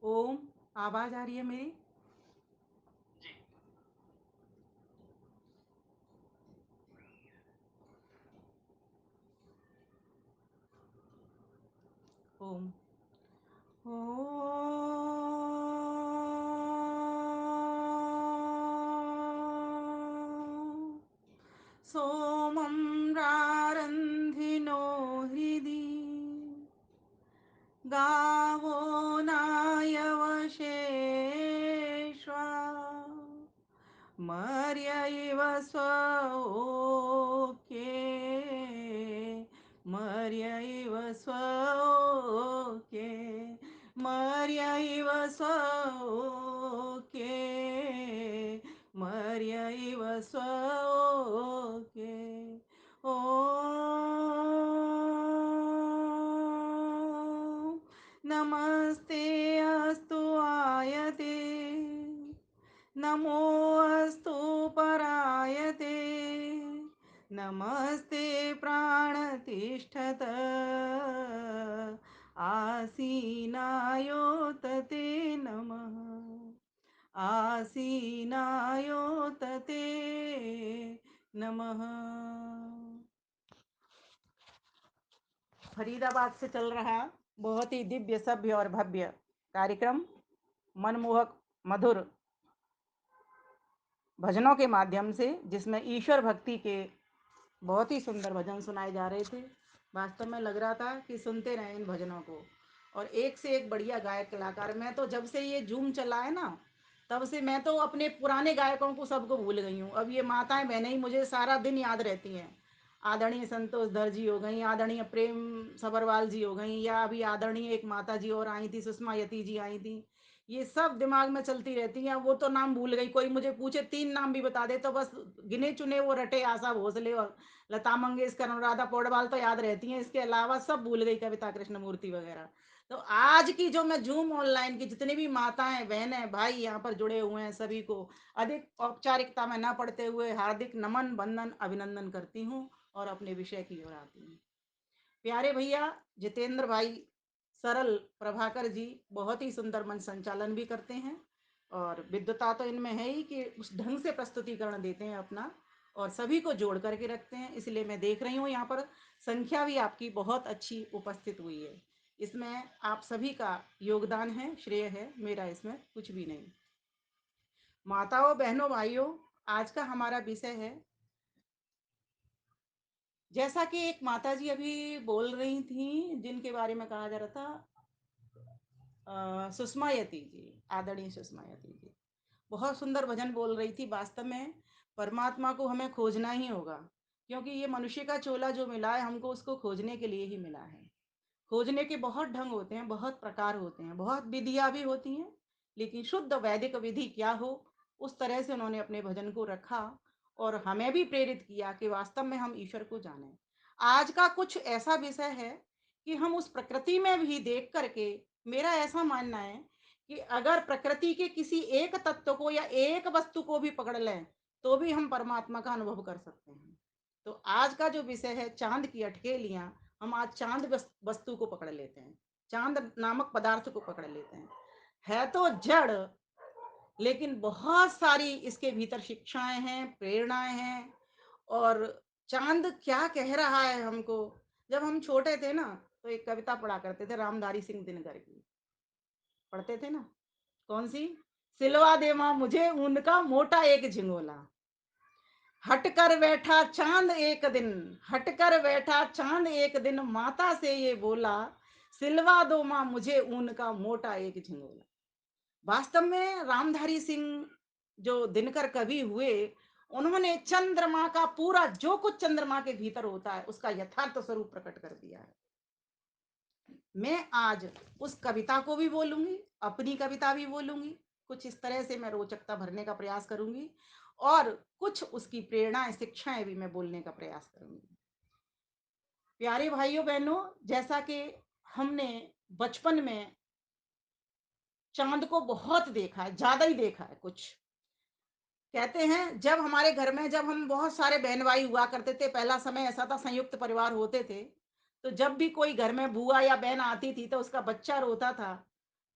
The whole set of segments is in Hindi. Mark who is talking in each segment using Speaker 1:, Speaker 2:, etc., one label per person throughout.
Speaker 1: ओम। आवाज आ रही है मेरी?
Speaker 2: जी।
Speaker 1: ओम। सोमं रारन्धिनो हृदि गावो नायवशेष्वा मर्य इव स्वोके मर्य इव स्वोके मर्य इव स्वोके मर्य इव स्वोके ओ नमस्ते अस्तु आयते नमो अस्तु परायते नमस्ते प्राणतिष्ठत आसीनायोतते नमः आसीनायोतते नमः। फरीदाबाद से चल रहा बहुत ही दिव्य सभ्य और भव्य कार्यक्रम मनमोहक मधुर भजनों के माध्यम से, जिसमें ईश्वर भक्ति के बहुत ही सुंदर भजन सुनाए जा रहे थे। वास्तव में लग रहा था कि सुनते रहें इन भजनों को, और एक से एक बढ़िया गायक कलाकार। मैं तो जब से ये जूम चला है ना, तब से मैं तो अपने पुराने गायकों को सबको भूल गई हूँ। अब ये माताएं बहनें ही मुझे सारा दिन याद रहती हैं। आदरणीय संतोष धर जी हो गई, आदरणीय प्रेम सबरवाल जी हो गई, या अभी आदरणीय एक माता जी और आई थी, सुषमा यति जी आई थी। ये सब दिमाग में चलती रहती हैं। वो तो नाम भूल गई, कोई मुझे पूछे 3 नाम भी बता दे तो बस गिने चुने वो रटे, आशा भोसले और लता मंगेशकर, अनुराधा पौडवाल तो याद रहती हैं। इसके अलावा सब भूल गई, कविता कृष्णमूर्ति वगैरह। तो आज की जो मैं जूम ऑनलाइन की जितनी भी माताएं बहनें भाई यहाँ पर जुड़े हुए हैं, सभी को अधिक औपचारिकता में न पढ़ते हुए हार्दिक नमन वंदन अभिनंदन करती हूँ और अपने विषय की ओर आती हूँ। प्यारे भैया जितेंद्र भाई सरल प्रभाकर जी बहुत ही सुंदर मंच संचालन भी करते हैं, और विद्वता तो इनमें है ही कि उस ढंग से प्रस्तुतिकरण देते हैं अपना, और सभी को जोड़ करके रखते हैं। इसलिए मैं देख रही हूँ यहाँ पर संख्या भी आपकी बहुत अच्छी उपस्थित हुई है। इसमें आप सभी का योगदान है, श्रेय है, मेरा इसमें कुछ भी नहीं। माताओं बहनों भाइयों, आज का हमारा विषय है, जैसा कि एक माता जी अभी बोल रही थी जिनके बारे में कहा जा रहा था, सुषमा यति जी, आदरणीय सुषमा यति जी बहुत सुंदर भजन बोल रही थी। वास्तव में परमात्मा को हमें खोजना ही होगा, क्योंकि ये मनुष्य का चोला जो मिला है हमको, उसको खोजने के लिए ही मिला है। खोजने के बहुत ढंग होते हैं, बहुत प्रकार होते हैं, बहुत विधियाँ भी होती हैं, लेकिन शुद्ध वैदिक विधि क्या हो, उस तरह से उन्होंने अपने भजन को रखा और हमें भी प्रेरित किया कि वास्तव में हम ईश्वर को जानें। आज का कुछ ऐसा विषय है कि हम उस प्रकृति में भी देख करके, मेरा ऐसा मानना है कि अगर प्रकृति के किसी एक तत्व को या एक वस्तु को भी पकड़ लें तो भी हम परमात्मा का अनुभव कर सकते हैं। तो आज का जो विषय है चांद की अटकेलियां, हम आज चांद वस्तु को पकड़ लेते हैं, चांद नामक पदार्थ को पकड़ लेते हैं। है तो जड़, लेकिन बहुत सारी इसके भीतर शिक्षाएं हैं, प्रेरणाएं हैं। और चांद क्या कह रहा है हमको, जब हम छोटे थे ना तो एक कविता पढ़ा करते थे रामधारी सिंह दिनकर की, पढ़ते थे ना, कौन सी? सिलवा दे माँ मुझे उनका मोटा एक झिंगोला, हट कर बैठा चांद एक दिन, हट कर बैठा चांद एक दिन, माता से ये बोला, सिलवा दो माँ मुझे ऊन का मोटा एक झिंगोला। वास्तव में रामधारी सिंह जो दिनकर कवि हुए, उन्होंने चंद्रमा का पूरा जो कुछ चंद्रमा के भीतर होता है उसका यथार्थ स्वरूप प्रकट कर दिया है। मैं आज उस कविता को भी बोलूंगी, अपनी कविता भी बोलूंगी, कुछ इस तरह से मैं रोचकता भरने का प्रयास करूंगी, और कुछ उसकी प्रेरणाएं शिक्षाएं भी मैं बोलने का प्रयास करूंगी। प्यारे भाइयों बहनों, जैसा कि हमने बचपन में चांद को बहुत देखा है, ज्यादा ही देखा है। कुछ कहते हैं जब हमारे घर में, जब हम बहुत सारे बहन भाई हुआ करते थे, पहला समय ऐसा था संयुक्त परिवार होते थे, तो जब भी कोई घर में बुआ या बहन आती थी तो उसका बच्चा रोता था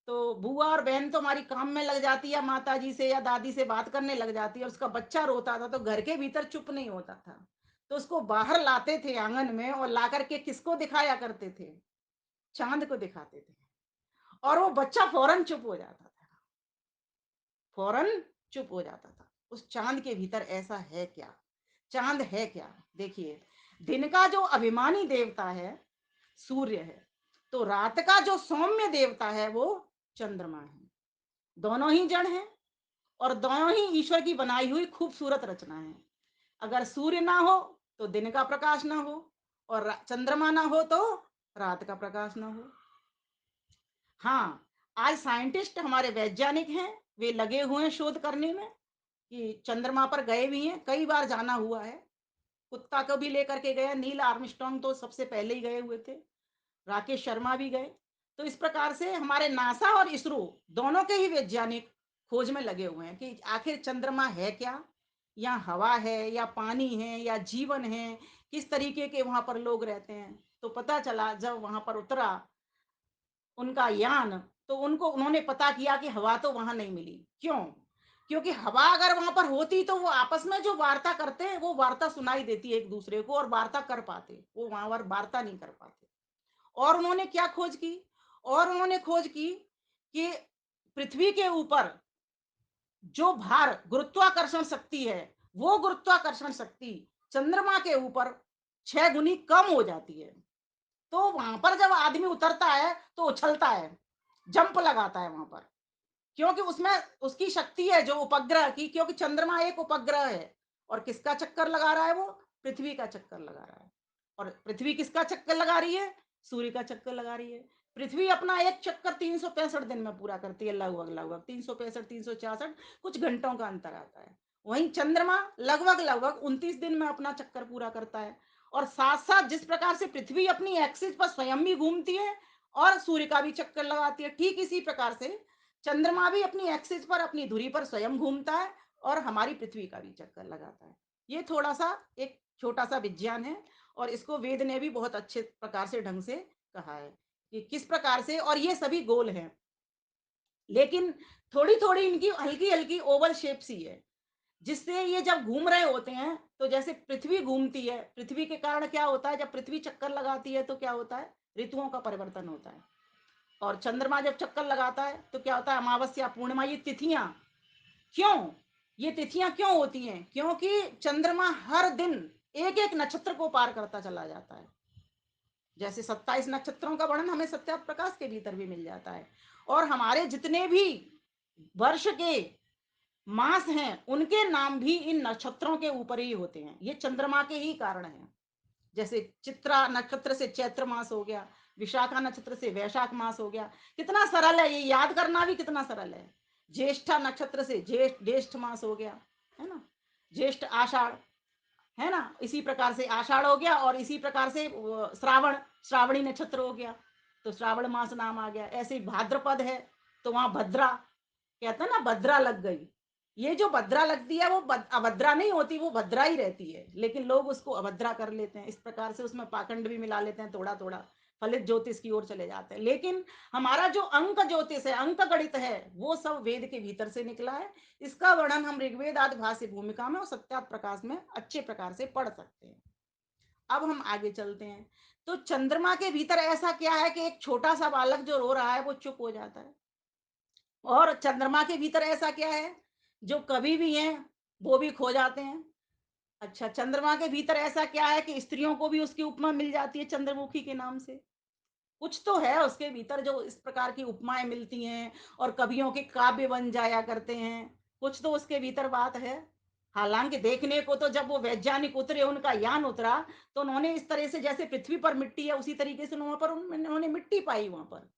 Speaker 1: तो बुआ और बहन तो हमारी काम में लग जाती है, माताजी से या दादी से बात करने लग जाती है, और उसका बच्चा रोता था तो घर के भीतर चुप नहीं होता था। तो उसको बाहर लाते थे आँगन में, और ला कर के किसको दिखाया करते थे? चाँद को दिखाते थे, और वो बच्चा फ़ौरन चुप हो जाता था, फ़ौरन चुप हो जाता था। उस चाँद के भीतर ऐसा है क्या? चाँद है क्या? देखिए, दिन का जो अभिमानी देवता है, सूर्य है, तो रात का जो सौम्य देवता है, वो चंद्रमा है। दोनों ही जड़ हैं, और दोनों ही ईश्वर की बनाई हुई खूबसूरत रचना है। अगर सूर्य ना हो तो दिन का प्रकाश ना हो, और चंद्रमा ना हो तो रात का प्रकाश ना हो। हाँ, आज साइंटिस्ट हमारे वैज्ञानिक हैं, वे लगे हुए हैं शोध करने में कि चंद्रमा पर गए भी हैं, कई बार जाना हुआ है। कुत्ता को भी लेकर के गया, नील आर्मस्ट्रांग तो सबसे पहले ही गए हुए थे, राकेश शर्मा भी गए। तो इस प्रकार से हमारे नासा और इसरो दोनों के ही वैज्ञानिक खोज में लगे हुए हैं कि आखिर चंद्रमा है क्या, या हवा है, या पानी है, या जीवन है, किस तरीके के वहां पर लोग रहते हैं। तो पता चला जब वहां पर उतरा उनका यान, तो उनको उन्होंने पता किया कि हवा तो वहां नहीं मिली। क्यों? क्योंकि हवा अगर वहां पर होती तो वो आपस में जो वार्ता करते हैं, वो वार्ता सुनाई देती है एक दूसरे को, और वार्ता कर पाते, वो वहां पर वार्ता नहीं कर पाते। और उन्होंने क्या खोज की? और उन्होंने खोज की कि पृथ्वी के ऊपर जो भार गुरुत्वाकर्षण शक्ति है, वो गुरुत्वाकर्षण शक्ति चंद्रमा के ऊपर 6 गुनी कम हो जाती है। तो वहां पर जब आदमी उतरता है तो उछलता है, जंप लगाता है वहां पर, क्योंकि उसमें उसकी शक्ति है जो उपग्रह की, क्योंकि चंद्रमा एक उपग्रह है। और किसका चक्कर लगा रहा है वो? पृथ्वी का चक्कर लगा रहा है। और पृथ्वी किसका चक्कर लगा रही है? सूर्य का चक्कर लगा रही है। पृथ्वी अपना एक चक्कर 365 दिन में पूरा करती है, लगभग लगभग 365 366, कुछ घंटों का अंतर आता है। वहीं चंद्रमा लगभग लगभग 29 दिन में अपना चक्कर पूरा करता है। और साथ साथ जिस प्रकार से पृथ्वी अपनी एक्सिस पर स्वयं भी घूमती है और सूर्य का भी चक्कर लगाती है, ठीक इसी प्रकार से चंद्रमा भी अपनी एक्सिस पर, अपनी धुरी पर स्वयं घूमता है, और हमारी पृथ्वी का भी चक्कर लगाता है। ये थोड़ा सा एक छोटा सा विज्ञान है, और इसको वेद ने भी बहुत अच्छे प्रकार से ढंग से कहा है कि किस प्रकार से, और ये सभी गोल हैं, लेकिन थोड़ी थोड़ी इनकी हल्की हल्की ओवल शेप सी है, जिससे ये जब घूम रहे होते हैं, तो जैसे पृथ्वी घूमती है, पृथ्वी के कारण क्या होता है, जब पृथ्वी चक्कर लगाती है तो क्या होता है? ऋतुओं का परिवर्तन होता है। और चंद्रमा जब चक्कर लगाता है तो क्या होता है? अमावस्या, पूर्णिमा, ये तिथियां। क्यों? ये तिथियां क्यों होती हैं? क्योंकि चंद्रमा हर दिन एक एक नक्षत्र को पार करता चला जाता है। जैसे 27 नक्षत्रों का वर्णन हमें सत्या प्रकाश के भीतर भी मिल जाता है। और हमारे जितने भी वर्ष के मास हैं, उनके नाम भी इन नक्षत्रों के ऊपर ही होते हैं, ये चंद्रमा के ही कारण है। जैसे चित्रा नक्षत्र से चैत्र मास हो गया, विशाखा नक्षत्र से वैशाख मास हो गया। कितना सरल है, ये याद करना भी कितना सरल है। ज्येष्ठा नक्षत्र से ज्येष्ठ ज्येष्ठ मास हो गया, है ना? ज्येष्ठ आषाढ़, है ना? इसी प्रकार से आषाढ़ हो गया, और इसी प्रकार से श्रावण, श्रावणी नक्षत्र हो गया, तो श्रावण मास नाम आ गया। ऐसे ही भाद्रपद है, तो वहां भद्रा, कहते हैं ना भद्रा लग गई। ये जो भद्रा लगती है वो अभद्रा नहीं होती, वो भद्रा ही रहती है, लेकिन लोग उसको अभद्रा कर लेते हैं। इस प्रकार से उसमें पाखंड भी मिला लेते हैं थोड़ा थोड़ा, फलित ज्योतिष की ओर चले जाते हैं। लेकिन हमारा जो अंक ज्योतिष है, अंक गणित है, वो सब वेद के भीतर से निकला है। इसका वर्णन हम ऋग्वेद आदि भाष्य भूमिका में और सत्यार्थ प्रकाश में अच्छे प्रकार से पढ़ सकते हैं। अब हम आगे चलते हैं। तो चंद्रमा के भीतर ऐसा क्या है कि एक छोटा सा बालक जो रो रहा है वो चुप हो जाता है, और चंद्रमा के भीतर ऐसा क्या है, जो कभी भी हैं वो भी खो जाते हैं। अच्छा, चंद्रमा के भीतर ऐसा क्या है कि स्त्रियों को भी उसकी उपमा मिल जाती है चंद्रमुखी के नाम से। कुछ तो है उसके भीतर जो इस प्रकार की उपमाएं मिलती हैं, और कवियों के काव्य बन जाया करते हैं। कुछ तो उसके भीतर बात है। हालांकि देखने को तो जब वो वैज्ञानिक उतरे, उनका यान उतरा, तो उन्होंने इस तरह से जैसे पृथ्वी पर मिट्टी है उसी तरीके से वहां पर उन्होंने मिट्टी पाई वहां पर।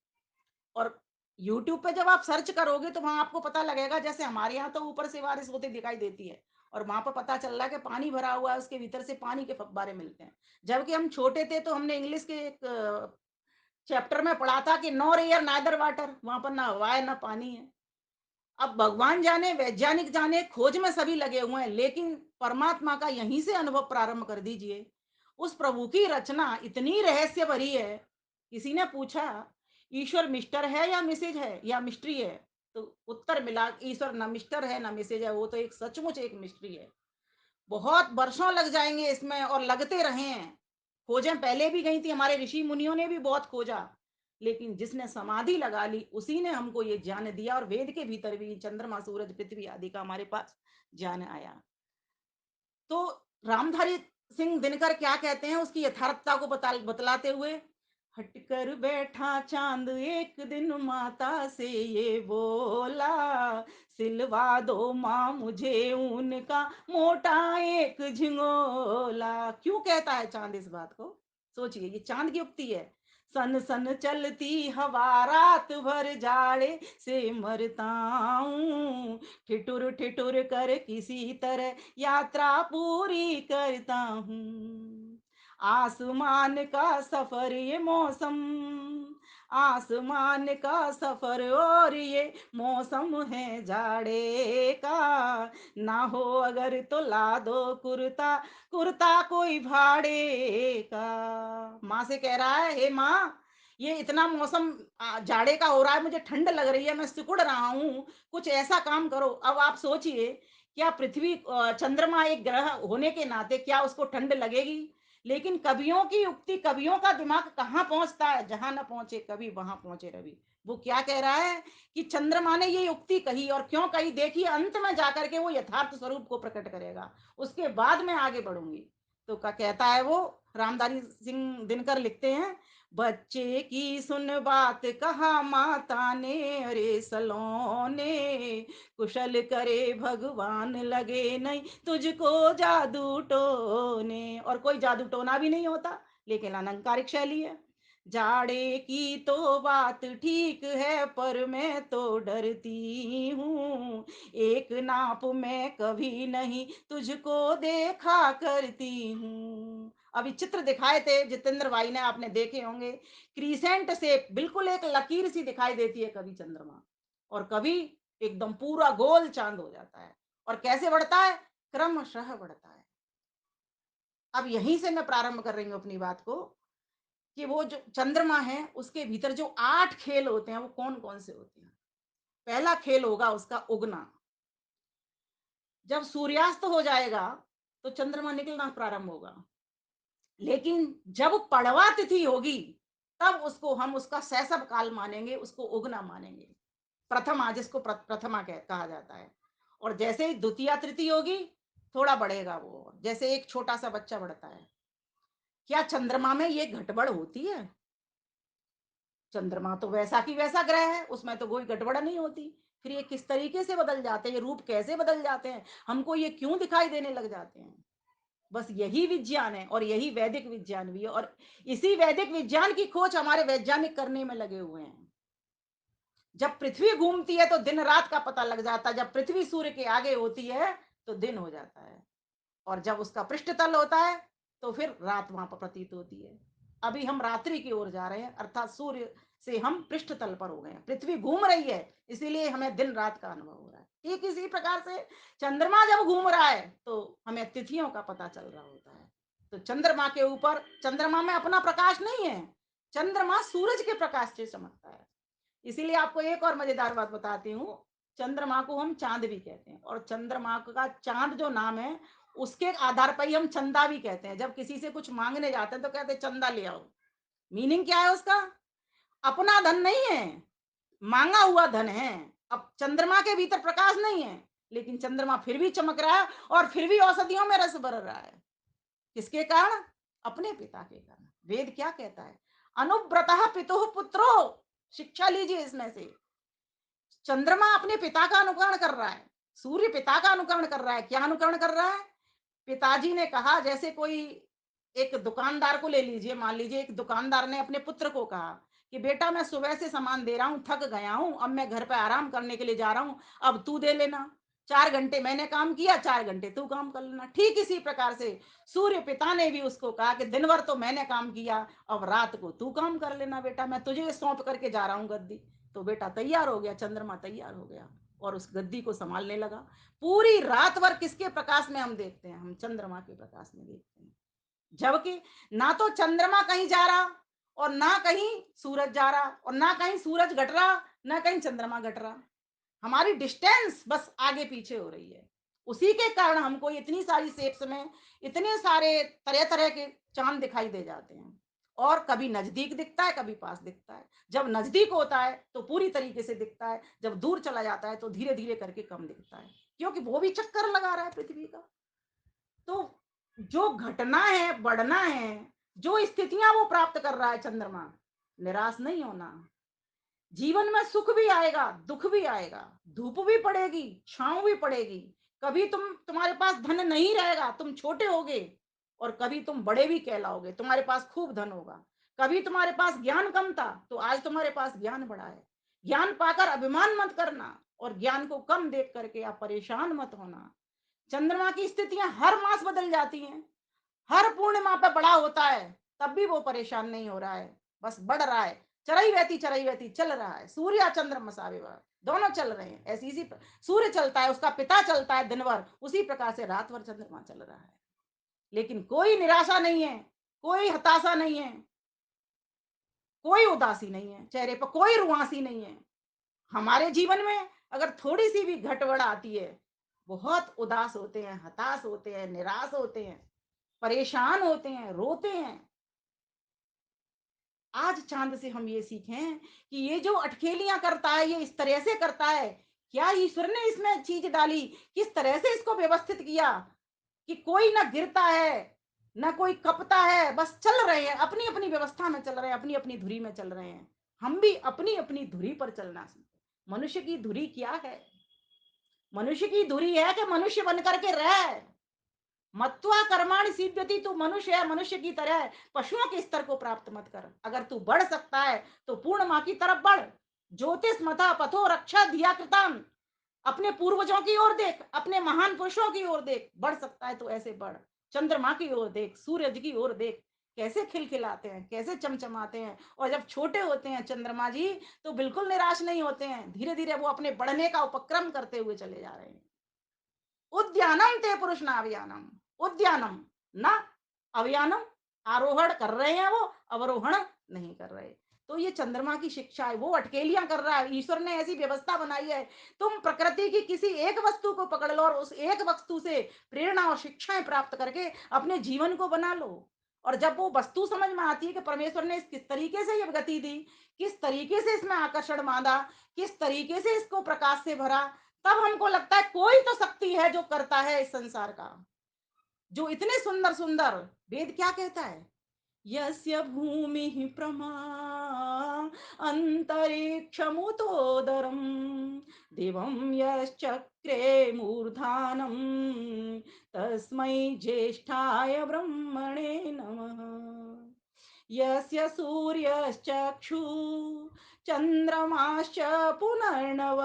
Speaker 1: और यूट्यूब पे जब आप सर्च करोगे तो वहां आपको पता लगेगा, जैसे हमारे यहाँ तो ऊपर से बारिश होती दिखाई देती है, और वहां पर पता चल रहा है कि पानी भरा हुआ है, उसके भीतर से पानी के फव्वारे मिलते हैं। जबकि हम छोटे थे तो हमने इंग्लिश के एक चैप्टर में पढ़ा था कि नॉर एयर नाइदर वाटर, वहां पर ना हवा है ना पानी है। अब भगवान जाने, वैज्ञानिक जाने, खोज में सभी लगे हुए हैं, लेकिन परमात्मा का यहीं से अनुभव प्रारंभ कर दीजिए। उस प्रभु की रचना इतनी रहस्य भरी है। किसी ने पूछा, ईश्वर मिस्टर है या मिसेज है या मिस्ट्री है? तो उत्तर मिला, ईश्वर ना मिस्टर है ना मिसेज है, वो तो एक सचमुच एक मिस्ट्री है। बहुत वर्षों लग जाएँगे इसमें और लगते रहे हैं। खोजें पहले भी गई थी, हमारे ऋषि मुनियों ने भी बहुत खोजा, लेकिन जिसने समाधि लगा ली उसी ने हमको ये ज्ञान दिया और वेद के भीतर भी चंद्रमा, सूरज, पृथ्वी आदि का हमारे पास ज्ञान आया। तो रामधारी सिंह दिनकर क्या कहते हैं उसकी यथार्थता को बतलाते हुए, हटकर बैठा चांद एक दिन माता से ये बोला, सिलवा दो माँ मुझे उनका मोटा एक झिंगोला। क्यों कहता है चांद इस बात को? सोचिए, ये चांद की उक्ति है। सन सन चलती हवा रात भर जाड़े से मरता हूँ, ठिठुर ठिठुर कर किसी तरह यात्रा पूरी करता हूँ। आसमान का सफर ये मौसम, आसमान का सफर और ये मौसम है जाड़े का, ना हो अगर तो ला दो कुर्ता, कुर्ता कोई भाड़े का। माँ से कह रहा है, हे माँ, ये इतना मौसम जाड़े का हो रहा है, मुझे ठंड लग रही है, मैं सिकुड़ रहा हूँ, कुछ ऐसा काम करो। अब आप सोचिए, क्या पृथ्वी चंद्रमा एक ग्रह होने के नाते क्या उसको ठंड लगेगी? लेकिन कवियों की युक्ति, कवियों का दिमाग कहाँ पहुंचता है? जहां न पहुंचे कवि वहां पहुंचे रवि। वो क्या कह रहा है कि चंद्रमा ने ये युक्ति कही, और क्यों कही देखिए, अंत में जाकर के वो यथार्थ स्वरूप को प्रकट करेगा। उसके बाद मैं आगे बढ़ूंगी। तो क्या कहता है वो? रामधारी सिंह दिनकर लिखते हैं, बच्चे की सुन बात कहा माता ने, अरे सलोने कुशल करे भगवान लगे नहीं तुझको जादू टोने। और कोई जादू टोना भी नहीं होता, लेकिन अलंकारिक शैली है। जाड़े की तो बात ठीक है पर मैं तो डरती हूँ, एक नाप में कभी नहीं तुझको देखा करती हूँ। अभी चित्र दिखाए थे जितेंद्र भाई ने, आपने देखे होंगे, क्रीसेंट से बिल्कुल एक लकीर सी दिखाई देती है कभी चंद्रमा, और कभी एकदम पूरा गोल चांद हो जाता है। और कैसे बढ़ता है? क्रमशः बढ़ता है। अब यहीं से मैं प्रारंभ कर रही हूँ अपनी बात को, कि वो जो चंद्रमा है उसके भीतर जो 8 खेल होते हैं वो कौन-कौन से होते हैं? पहला खेल होगा उसका उगना। जब सूर्यास्त हो जाएगा तो चंद्रमा निकलना प्रारंभ होगा। लेकिन जब पड़वा तिथि होगी तब उसको हम उसका शैशव काल मानेंगे, उसको उगना मानेंगे। प्रथमा, जिसको प्रथमा कहा जाता है। और जैसे ही द्वितीया तृतीय होगी, थोड़ा बढ़ेगा वो, जैसे एक छोटा सा बच्चा बढ़ता है। क्या चंद्रमा में ये गड़बड़ होती है? चंद्रमा तो वैसा की वैसा ग्रह है, उसमें तो कोई गड़बड़ नहीं होती। फिर ये किस तरीके से बदल जाते हैं, ये रूप कैसे बदल जाते हैं, हमको ये क्यों दिखाई देने लग जाते हैं? बस यही विज्ञान है, और यही वैदिक विज्ञान भी है, और इसी वैदिक विज्ञान की खोज हमारे वैज्ञानिक करने में लगे हुए हैं। जब पृथ्वी घूमती है तो दिन रात का पता लग जाता है, जब पृथ्वी सूर्य के आगे होती है तो दिन हो जाता है, और जब उसका पृष्ठ तल होता है तो फिर रात वहां पर प्रतीत होती है। अभी हम रात्रि की ओर जा रहे हैं, अर्थात सूर्य से हम पृष्ठ तल पर हो गए हैं, पृथ्वी घूम रही है, इसीलिए हमें दिन रात का अनुभव हो रहा है। ठीक इसी प्रकार से चंद्रमा जब घूम रहा है तो हमें तिथियों का पता चल रहा होता है। तो चंद्रमा के ऊपर, चंद्रमा में अपना प्रकाश नहीं है, चंद्रमा सूरज के प्रकाश से चमकता है। इसीलिए आपको एक और मजेदार बात बताती हूँ, चंद्रमा को हम चांद भी कहते हैं, और चंद्रमा का चांद जो नाम है उसके आधार पर ही हम चंदा भी कहते हैं। जब किसी से कुछ मांगने जाते हैं तो कहते हैं चंदा ले आओ। मीनिंग क्या है उसका? अपना धन नहीं है, मांगा हुआ धन है। अब चंद्रमा के भीतर प्रकाश नहीं है, लेकिन चंद्रमा फिर भी चमक रहा है, और फिर भी औषधियों में रस भर रहा है। किसके कारण? अपने पिता के कारण। वेद क्या कहता है? अनुव्रतः पितुः पुत्रो। शिक्षा लीजिए इसमें से। चंद्रमा अपने पिता का अनुकरण कर रहा है, सूर्य पिता का अनुकरण कर रहा है। क्या अनुकरण कर रहा है? पिताजी ने कहा, जैसे कोई एक दुकानदार को ले लीजिए, मान लीजिए एक दुकानदार ने अपने पुत्र को कहा कि बेटा मैं सुबह से सामान दे रहा हूँ, थक गया हूँ, अब मैं घर पे आराम करने के लिए जा रहा हूँ, अब तू दे लेना। 4 घंटे मैंने काम किया, 4 घंटे तू काम कर लेना। ठीक इसी प्रकार से सूर्य पिता ने भी उसको कहा कि दिन भर तो मैंने काम किया, अब रात को तू काम कर लेना बेटा, मैं तुझे सौंप करके जा रहा हूँ गद्दी। तो बेटा तैयार हो गया, चंद्रमा तैयार हो गया और उस गद्दी को संभालने लगा। पूरी रात भर किसके प्रकाश में हम देखते हैं? हम चंद्रमा के प्रकाश में देखते हैं। जबकि ना तो चंद्रमा कहीं जा रहा और ना कहीं सूरज जा रहा और ना कहीं सूरज घट रहा, ना कहीं चंद्रमा घट रहा। हमारी डिस्टेंस बस आगे पीछे हो रही है। उसी के कारण हमको इतनी सारी शेप्स में इतने सारे तरह-तरह के चाँद दिखाई दे जाते हैं। और कभी नज़दीक दिखता है, कभी पास दिखता है। जब नज़दीक होता है तो पूरी तरीके से दिखता है, जब दूर चला जाता है तो धीरे-धीरे करके कम दिखता है। क्योंकि वो भी चक्कर लगा रहा है पृथ्वी का। तो जो घटना है, बढ़ना है, जो स्थितियाँ वो प्राप्त कर रहा है चंद्रमा, निराश नहीं होना। जीवन में सुख भी आएगा, दुख भी आएगा, धूप भी पड़ेगी, छाँव भी पड़ेगी। कभी तुम्हारे पास धन नहीं रहेगा, तुम छोटे होगे और कभी तुम बड़े भी कहलाओगे, तुम्हारे पास खूब धन होगा। कभी तुम्हारे पास ज्ञान कम था, तो आज तुम्हारे पास ज्ञान बढ़ा है। ज्ञान पाकर अभिमान मत करना और ज्ञान को कम देख करके आप परेशान मत होना। चंद्रमा की स्थितियाँ हर मास बदल जाती हैं। हर पूर्णिमा पे बड़ा होता है, तब भी वो परेशान नहीं हो रहा है, बस बढ़ रहा है। चरई वहती चल रहा है। सूर्य चंद्रमा साविवा दोनों चल रहे हैं। ऐसी इसी सूर्य चलता है, उसका पिता चलता है दिन भर, उसी प्रकार से रात भर चंद्रमा चल रहा है। लेकिन कोई निराशा नहीं है, कोई हताशा नहीं है, कोई उदासी नहीं है, चेहरे पर कोई रुआंसी नहीं है। हमारे जीवन में अगर थोड़ी-सी भी घटबढ़ आती है, बहुत उदास होते हैं, हताश होते हैं, निराश होते हैं, परेशान होते हैं, रोते हैं। आज चाँद से हम ये सीखें कि ये जो अटखेलियाँ करता है, ये इस तरह से करता है, क्या ईश्वर ने इसमें चीज़ डाली? किस तरह से इसको व्यवस्थित किया कि कोई ना गिरता है, ना कोई कँपता है, बस चल रहे हैं, अपनी-अपनी व्यवस्था में चल रहे हैं, अपनी-अपनी धुरी में चल रहे हैं। हम भी अपनी-अपनी धुरी पर चलना सीखें। मनुष्य की धुरी क्या है? मनुष्य की धुरी है कि मनुष्य बन कर के रह। मत्वा कर्माणि सिद्ध्यति तू मनुष्य है मनुष्य की तरह पशुओं के स्तर को प्राप्त मत कर अगर तू बढ़ सकता है तो पूर्ण माँ की तरफ बढ़ ज्योतिष मथा पथो रक्षा धिया कृताम अपने पूर्वजों की ओर देख अपने महान पुरुषों की ओर देख बढ़ सकता है तो ऐसे बढ़ चंद्रमा की ओर देख सूरज की ओर देख कैसे खिलखिलाते हैं कैसे चमचमाते हैं और जब छोटे होते हैं चंद्रमा जी तो बिल्कुल निराश नहीं होते हैं धीरे धीरे वो अपने बढ़ने का उपक्रम करते हुए चले जा रहे हैं उद्यानम ते पुरुष नाभियानम उद्यानम ना अभियानम आरोहण कर रहे हैं वो अवरोहण नहीं कर रहे तो ये चंद्रमा की शिक्षा है वो अटकेलियां कर रहा है ईश्वर ने ऐसी व्यवस्था बनाई है तुम प्रकृति की किसी एक वस्तु को पकड़ लो और उस एक वस्तु से प्रेरणा और शिक्षाएं प्राप्त करके अपने जीवन को बना लो और जब वो वस्तु समझ में आती है कि परमेश्वर ने इस किस तरीके से ये गति दी किस तरीके से इसमें आकर्षण बांधा किस तरीके से इसको प्रकाश से भरा तब हमको लगता है कोई तो शक्ति है जो करता है इस संसार का जो इतने सुंदर सुंदर वेद क्या कहता है यस्य भूमिः प्रमा अन्तरिक्षमुतोदरं दिवं यश्चक्रे मूर्धानं तस्मै ज्येष्ठाय ब्रह्मणे नमः यस्य सूर्यश्चक्षु चन्द्रमाश्च पुनर्नव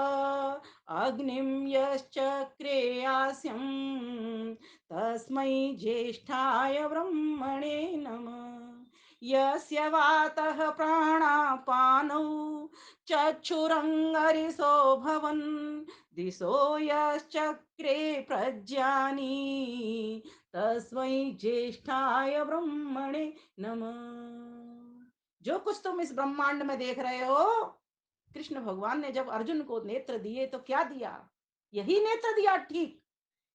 Speaker 1: अग्निं यश्चक्रे आस्यं तस्मै ज्येष्ठाय ब्रह्मणे नमः यस्य वातः प्राणापानौ चक्षुरङ्गरिसो भवन् दिशो यश्चक्रे प्रज्ञानी तस्मै ज्येष्ठाय ब्रह्मणे नमः जो कुछ तुम इस ब्रह्मांड में देख रहे हो कृष्ण भगवान ने जब अर्जुन को नेत्र दिए तो क्या दिया यही नेत्र दिया ठीक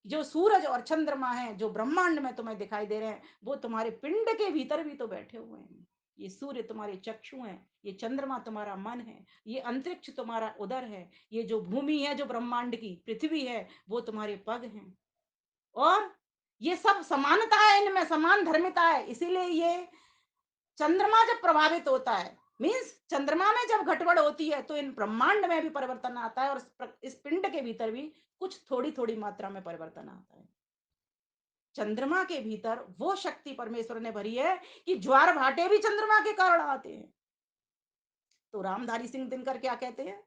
Speaker 1: जो सूरज और चंद्रमा है जो ब्रह्मांड में तुम्हें दिखाई दे रहे हैं वो तुम्हारे पिंड के भीतर भी तो बैठे हुए हैं ये सूर्य तुम्हारे चक्षु हैं ये चंद्रमा तुम्हारा मन है ये अंतरिक्ष तुम्हारा उदर है ये जो भूमि है जो ब्रह्मांड की पृथ्वी है वो तुम्हारे पग हैं और ये सब समानता है इनमें समान धर्मिता है इसीलिए ये चंद्रमा जब प्रभावित होता है मीन्स चंद्रमा में जब घटबड़ होती है तो इन ब्रह्मांड में भी परिवर्तन आता है और इस पिंड के भीतर भी कुछ थोड़ी थोड़ी मात्रा में परिवर्तन आता है चंद्रमा के भीतर वो शक्ति परमेश्वर ने भरी है कि ज्वार भाटे भी चंद्रमा के कारण आते हैं तो रामधारी सिंह दिनकर क्या कहते हैं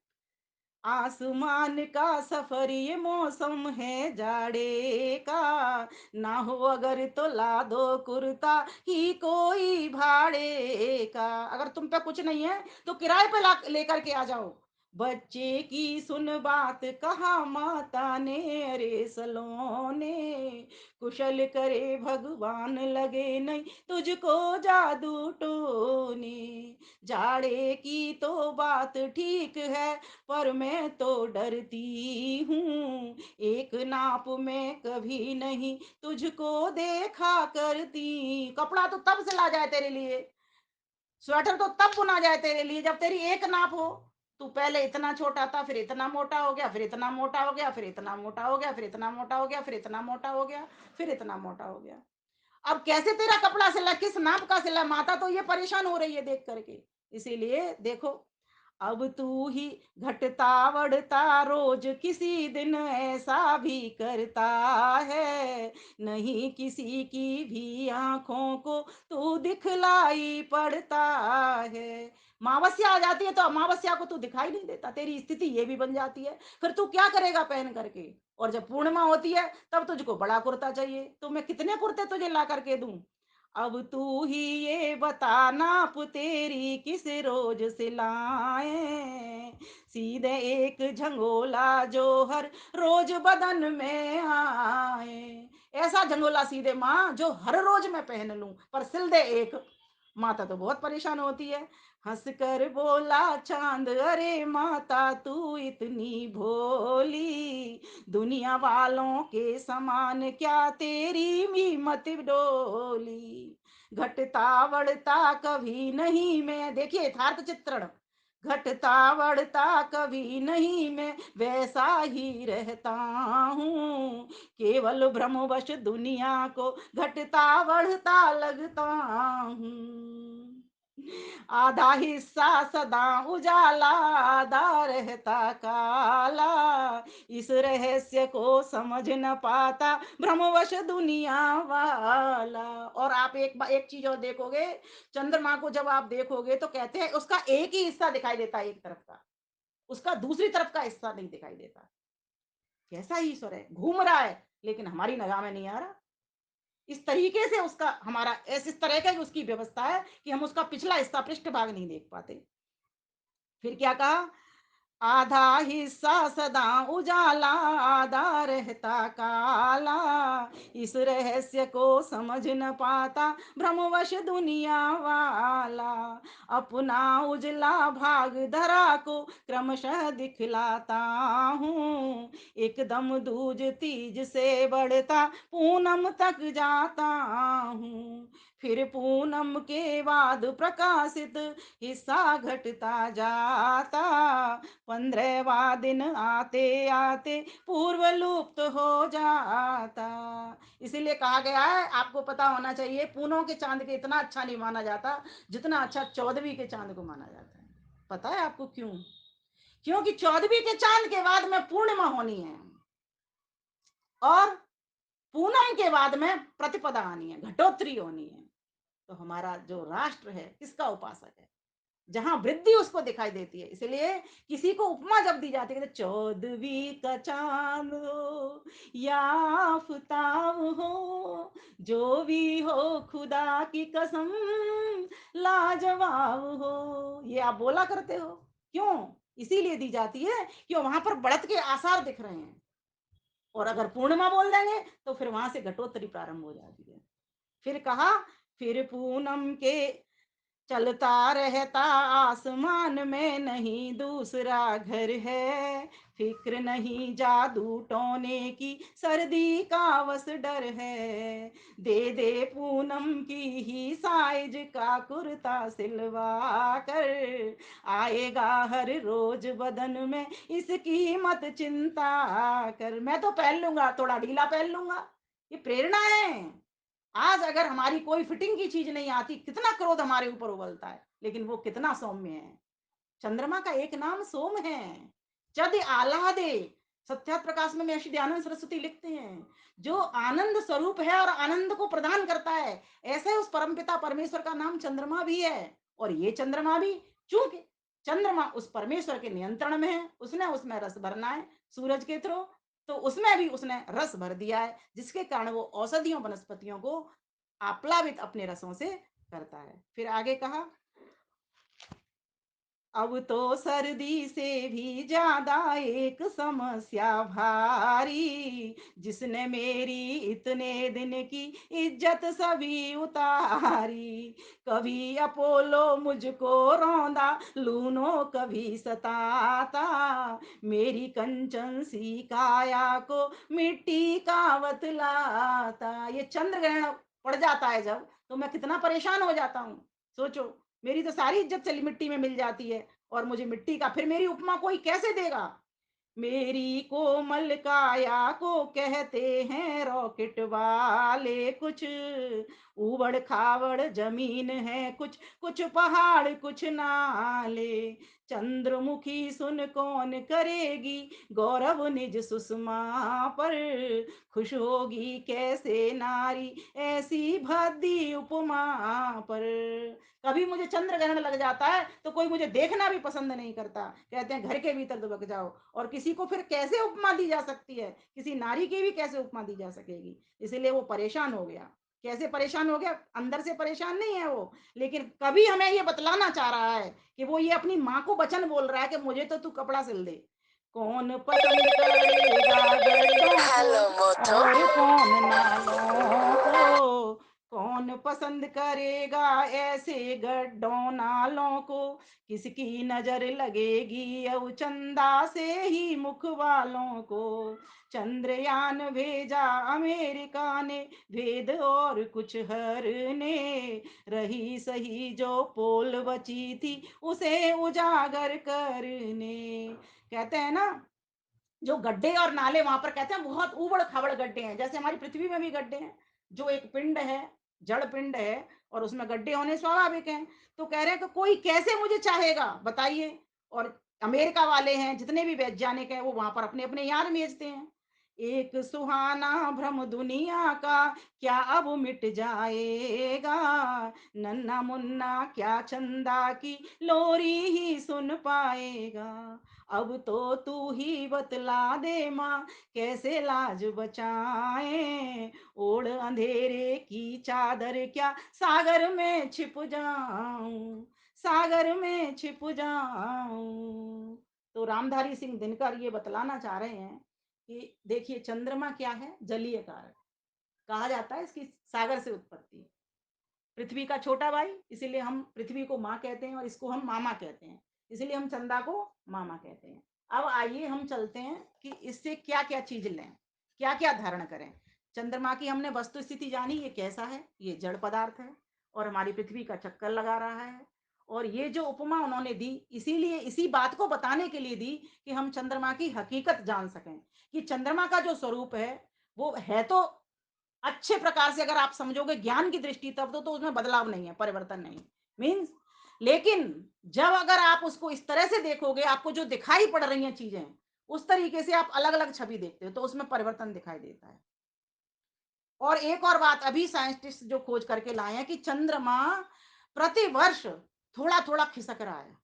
Speaker 1: आसमान का सफर ये मौसम है जाड़े का ना हो अगर तो ला दो कुर्ता ही कोई भाड़े का अगर तुम पे कुछ नहीं है तो किराए पे लेकर के आ जाओ बच्चे की सुन बात कहा माता ने, अरे सलोने कुशल करे भगवान लगे नहीं तुझको जादू टोने। जाड़े की तो बात ठीक है पर मैं तो डरती हूँ, एक नाप में कभी नहीं तुझको देखा करती। कपड़ा तो तब सिला जाए तेरे लिए, स्वेटर तो तब बुना जाए तेरे लिए जब तेरी एक नाप हो। तू पहले इतना छोटा था, फिर इतना मोटा हो गया, फिर इतना मोटा हो गया, फिर इतना मोटा हो गया, फिर इतना मोटा हो गया, फिर इतना मोटा हो गया, फिर इतना मोटा हो गया। अब कैसे तेरा कपड़ा सिला, किस नाप का सिला, माता तो ये परेशान हो रही है देख करके। इसीलिए देखो, अब तू ही घटता बढ़ता रोज किसी दिन ऐसा भी करता है, नहीं किसी की भी आंखों को तू दिखलाई पड़ता है। अमावस्या आ जाती है तो अमावस्या को तू दिखाई नहीं देता, तेरी स्थिति ये भी बन जाती है। फिर तू क्या करेगा पहन करके? और जब पूर्णिमा होती है तब तुझको बड़ा कुर्ता चाहिए, तो मैं कितने कुर्ते तुझे ला करके दूं? अब तू ही ये बता नाप तेरी किस रोज सिलाए, सीधे एक झंगोला जो हर रोज बदन में आए। ऐसा झंगोला सीधे माँ जो हर रोज मैं पहन लूं, पर सिल दे एक। माता तो बहुत परेशान होती है। हंस कर बोला चांद, अरे माता तू इतनी भोली, दुनिया वालों के समान क्या तेरी भी मत डोली। घटता बढ़ता कभी नहीं मैं, देखिए यथार्थ चित्रण, घटता बढ़ता कभी नहीं मैं वैसा ही रहता हूँ, केवल भ्रमवश दुनिया को घटता बढ़ता लगता हूँ। आधा हिस्सा सदा उजाला, आधा रहता काला, इस रहस्य को समझ न पाता भ्रमवश दुनिया वाला। और आप एक चीज और देखोगे, चंद्रमा को जब आप देखोगे तो कहते हैं उसका एक ही हिस्सा दिखाई देता है एक तरफ का, उसका दूसरी तरफ का हिस्सा नहीं दिखाई देता। कैसा ही ईश्वर है, घूम रहा है लेकिन हमारी निगाह में नहीं आ रहा। इस तरीके से उसका हमारा इस तरह का उसकी व्यवस्था है कि हम उसका पिछला हिस्सा पृष्ठ भाग नहीं देख पाते। फिर क्या कहा, आधा हिस्सा सदा उजाला, आधा रहता काला, इस रहस्य को समझ न पाता भ्रमवश दुनिया वाला। अपना उजला भाग धरा को क्रमशः दिखलाता हूँ, एकदम दूज तीज से बढ़ता पूनम तक जाता हूँ, फिर पूनम के बाद प्रकाशित हिस्सा घटता जाता, 15वां दिन आते आते पूर्व लुप्त हो जाता। इसीलिए कहा गया है, आपको पता होना चाहिए, पूनों के चांद के इतना अच्छा नहीं माना जाता जितना अच्छा 14वीं के चांद को माना जाता है। पता है आपको क्यों? क्योंकि 14वीं के चांद के बाद में पूर्णिमा होनी है, और पूनम के बाद में प्रतिपदा आनी है, घटोत्तरी होनी है। तो हमारा जो राष्ट्र है किसका उपासक है? जहां वृद्धि उसको दिखाई देती है। इसलिए किसी को उपमा जब दी जाती है, तो 14वीं का चांद हो या आफताब हो, जो भी हो खुदा की कसम लाजवाब हो, ये आप बोला करते हो। क्यों? इसीलिए दी जाती है कि वहां पर बढ़त के आसार दिख रहे हैं। और अगर पूर्णिमा बोल देंगे तो फिर वहां से घटोत्तरी प्रारंभ हो जाती है। फिर कहा, फिर पूनम के चलता रहता आसमान में नहीं दूसरा घर है, फिक्र नहीं जादू टोने की सर्दी का बस डर है, दे दे पूनम की ही साइज का कुर्ता सिलवा कर, आएगा हर रोज बदन में इसकी मत चिंता कर। मैं तो पहन लूंगा, थोड़ा ढीला पहन लूंगा, ये प्रेरणा है। आज अगर हमारी कोई फिटिंग की चीज नहीं आती, कितना क्रोध हमारे ऊपर उबलता है, लेकिन वो कितना सौम्य है। चंद्रमा का एक नाम सोम है। जद आह्लादे, सत्या प्रकाश में महर्षि दयानंद सरस्वती लिखते हैं, जो आनंद स्वरूप है और आनंद को प्रदान करता है, ऐसे उस परमपिता परमेश्वर का नाम चंद्रमा भी है। और ये चंद्रमा भी, चूंकि चंद्रमा उस परमेश्वर के नियंत्रण में है, उसने उसमें रस भरना है सूरज के थ्रू, तो उसमें भी उसने रस भर दिया है, जिसके कारण वो औषधियों वनस्पतियों को आप्लावित अपने रसों से करता है। फिर आगे कहा, अब तो सर्दी से भी ज्यादा एक समस्या भारी, जिसने मेरी इतने दिन की इज्जत सभी उतारी। कभी अपोलो मुझको रौंदा, लूनो कभी सताता, मेरी कंचन सी काया को मिट्टी का बतलाता। ये चंद्र ग्रहण पड़ जाता है जब, तो मैं कितना परेशान हो जाता हूँ। सोचो, मेरी तो सारी इज्जत चली मिट्टी में मिल जाती है, और मुझे मिट्टी का फिर मेरी उपमा कोई कैसे देगा। मेरी कोमल काया को कहते हैं रॉकेट वाले, कुछ ऊबड़ खाबड़ जमीन है, कुछ कुछ पहाड़ कुछ नाले। चंद्रमुखी सुन कौन करेगी गौरव निज सुषमा पर, खुश होगी कैसे नारी ऐसी भद्दी उपमा पर। कभी मुझे चंद्र ग्रहण लग जाता है तो कोई मुझे देखना भी पसंद नहीं करता, कहते हैं घर के भीतर दुबक जाओ। और किसी को फिर कैसे उपमा दी जा सकती है, किसी नारी की भी कैसे उपमा दी जा सकेगी। इसीलिए वो परेशान हो गया। कैसे परेशान हो गया, अंदर से परेशान नहीं है वो, लेकिन कभी हमें ये बतलाना चाह रहा है कि वो ये अपनी माँ को वचन बोल रहा है कि मुझे तो तू कपड़ा सिल दे। कौन पसंद करेगा गड्ढों को
Speaker 2: हेलो मोटो।
Speaker 1: और कौन नालों को, कौन पसंद करेगा ऐसे गड्ढों नालों को, किसकी नजर लगेगी अब चंदा से ही मुख वालों को। चंद्रयान भेजा अमेरिका ने, भेद और कुछ हर ने, रही सही जो पोल बची थी उसे उजागर करने। कहते हैं ना, जो गड्ढे और नाले वहां पर कहते हैं बहुत ऊबड़ खाबड़ गड्ढे हैं, जैसे हमारी पृथ्वी में भी गड्ढे हैं। जो एक पिंड है, जड़ पिंड है, और उसमें गड्ढे होने स्वाभाविक हैं। तो कह रहे हैं कि कोई कैसे मुझे चाहेगा बताइए। और अमेरिका वाले हैं, जितने भी वैज्ञानिक हैं, वो वहां पर अपने अपने यार भेजते हैं। एक सुहाना भ्रम दुनिया का क्या अब मिट जाएगा, नन्ना मुन्ना क्या चंदा की लोरी ही सुन पाएगा। अब तो तू ही बतला दे माँ कैसे लाज बचाएं, ओढ़ अंधेरे की चादर क्या सागर में छिप जाऊं, सागर में छिप जाऊं। तो रामधारी सिंह दिनकर ये बतलाना चाह रहे हैं कि देखिए, चंद्रमा क्या है, जलीय कारक कहा जाता है, इसकी सागर से उत्पत्ति। पृथ्वी का छोटा भाई, इसीलिए हम पृथ्वी को माँ कहते हैं, और इसको हम मामा कहते हैं, इसीलिए हम चंदा को मामा कहते हैं। अब आइए हम चलते हैं कि इससे क्या क्या चीज लें, क्या क्या धारण करें। चंद्रमा की हमने वस्तु स्थिति जानी, ये कैसा है, ये जड़ पदार्थ है और हमारी पृथ्वी का चक्कर लगा रहा है। और ये जो उपमा उन्होंने दी, इसीलिए इसी बात को बताने के लिए दी कि हम चंद्रमा की हकीकत जान सकें, कि चंद्रमा का जो स्वरूप है वो है तो अच्छे प्रकार से, अगर आप समझोगे ज्ञान की दृष्टि तब तो उसमें बदलाव नहीं है, परिवर्तन नहीं मीन्स। लेकिन जब अगर आप उसको इस तरह से देखोगे, आपको जो दिखाई पड़ रही हैं चीजें उस तरीके से आप अलग अलग छवि देखते हो, तो उसमें परिवर्तन दिखाई देता है। और एक और बात अभी साइंटिस्ट जो खोज करके लाए हैं कि चंद्रमा प्रति वर्ष थोड़ा थोड़ा खिसक रहा है,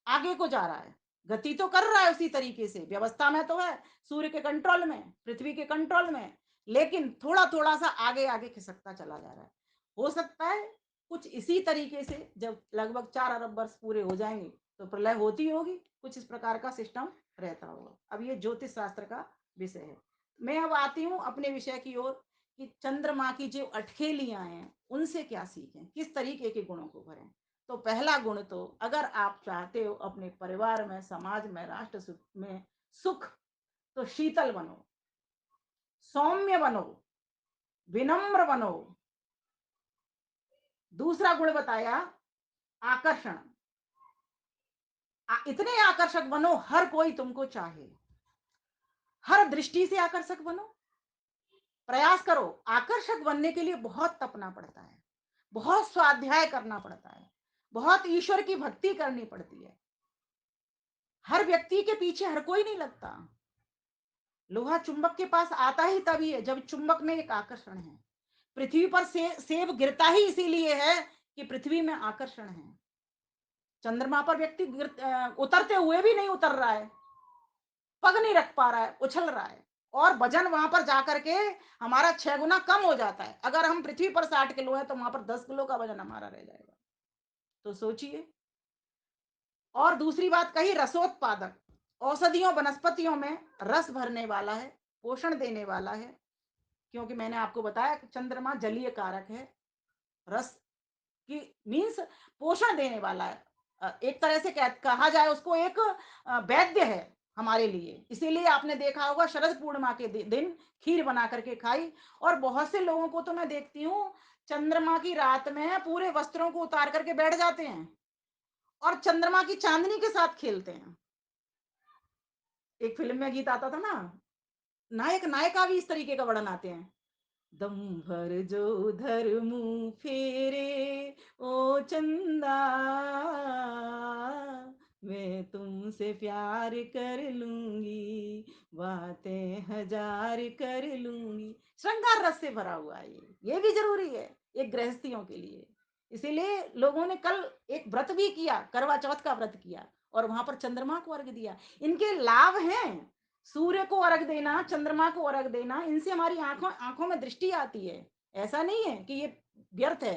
Speaker 1: आगे को जा रहा है। गति तो कर रहा है उसी तरीके से, व्यवस्था में तो है, सूर्य के कंट्रोल में, पृथ्वी के कंट्रोल में, लेकिन थोड़ा थोड़ा सा आगे आगे खिसकता चला जा रहा है। हो सकता है कुछ इसी तरीके से जब लगभग 4 अरब वर्ष पूरे हो जाएंगे तो प्रलय होती होगी, कुछ इस प्रकार का सिस्टम रहता होगा। अब ये ज्योतिष शास्त्र का विषय है। मैं अब आती हूँ अपने विषय की ओर कि चंद्रमा की जो अटखेलियां हैं उनसे क्या सीखें, किस तरीके के गुणों को भरें। तो पहला गुण, तो अगर आप चाहते हो अपने परिवार में, समाज में, राष्ट्र में सुख, तो शीतल बनो, सौम्य बनो, विनम्र बनो। दूसरा गुण बताया आकर्षण, इतने आकर्षक बनो हर कोई तुमको चाहे, हर दृष्टि से आकर्षक बनो। प्रयास करो, आकर्षक बनने के लिए बहुत तपना पड़ता है, बहुत स्वाध्याय करना पड़ता है, बहुत ईश्वर की भक्ति करनी पड़ती है। हर व्यक्ति के पीछे हर कोई नहीं लगता। लोहा चुंबक के पास आता ही तभी है जब चुंबक में एक आकर्षण है। पृथ्वी पर सेब गिरता ही इसीलिए है कि पृथ्वी में आकर्षण है। चंद्रमा पर व्यक्ति उतरते हुए भी नहीं उतर रहा है, पग नहीं रख पा रहा है, उछल रहा है, और वजन वहां पर जाकर के हमारा 6 गुना कम हो जाता है। अगर हम पृथ्वी पर 60 किलो है तो वहां पर 10 किलो का वजन हमारा रह जाएगा। तो सोचिए, और दूसरी बात कही रसोत्पादक, औषधियों वनस्पतियों में रस भरने वाला है, पोषण देने वाला है, क्योंकि मैंने आपको बताया कि चंद्रमा जलीय कारक है। रस की मीन्स पोषण देने वाला है। एक तरह से कहा जाए उसको एक वैद्य है हमारे लिए। इसीलिए आपने देखा होगा शरद पूर्णिमा के दिन खीर बना करके खाई। और बहुत से लोगों को तो मैं देखती हूँ चंद्रमा की रात में पूरे वस्त्रों को उतार करके बैठ जाते हैं और चंद्रमा की चांदनी के साथ खेलते हैं। एक फिल्म में गीत आता था ना, नायक नायिका भी इस तरीके का वर्णन आते हैं। दम भर जो धर्मू फेरे ओ चंदा, मैं तुमसे प्यार कर लूंगी, बातें हजार कर लूंगी। श्रृंगार रस से भरा हुआ है ये भी जरूरी है एक गृहस्थियों के लिए। इसीलिए लोगों ने कल एक व्रत भी किया, करवा चौथ का व्रत किया और वहां पर चंद्रमा को अर्घ दिया। इनके लाभ हैं। सूर्य को अर्घ देना, चंद्रमा को अर्घ देना, इनसे हमारी आंखों आंखों में दृष्टि आती है। ऐसा नहीं है कि ये व्यर्थ है।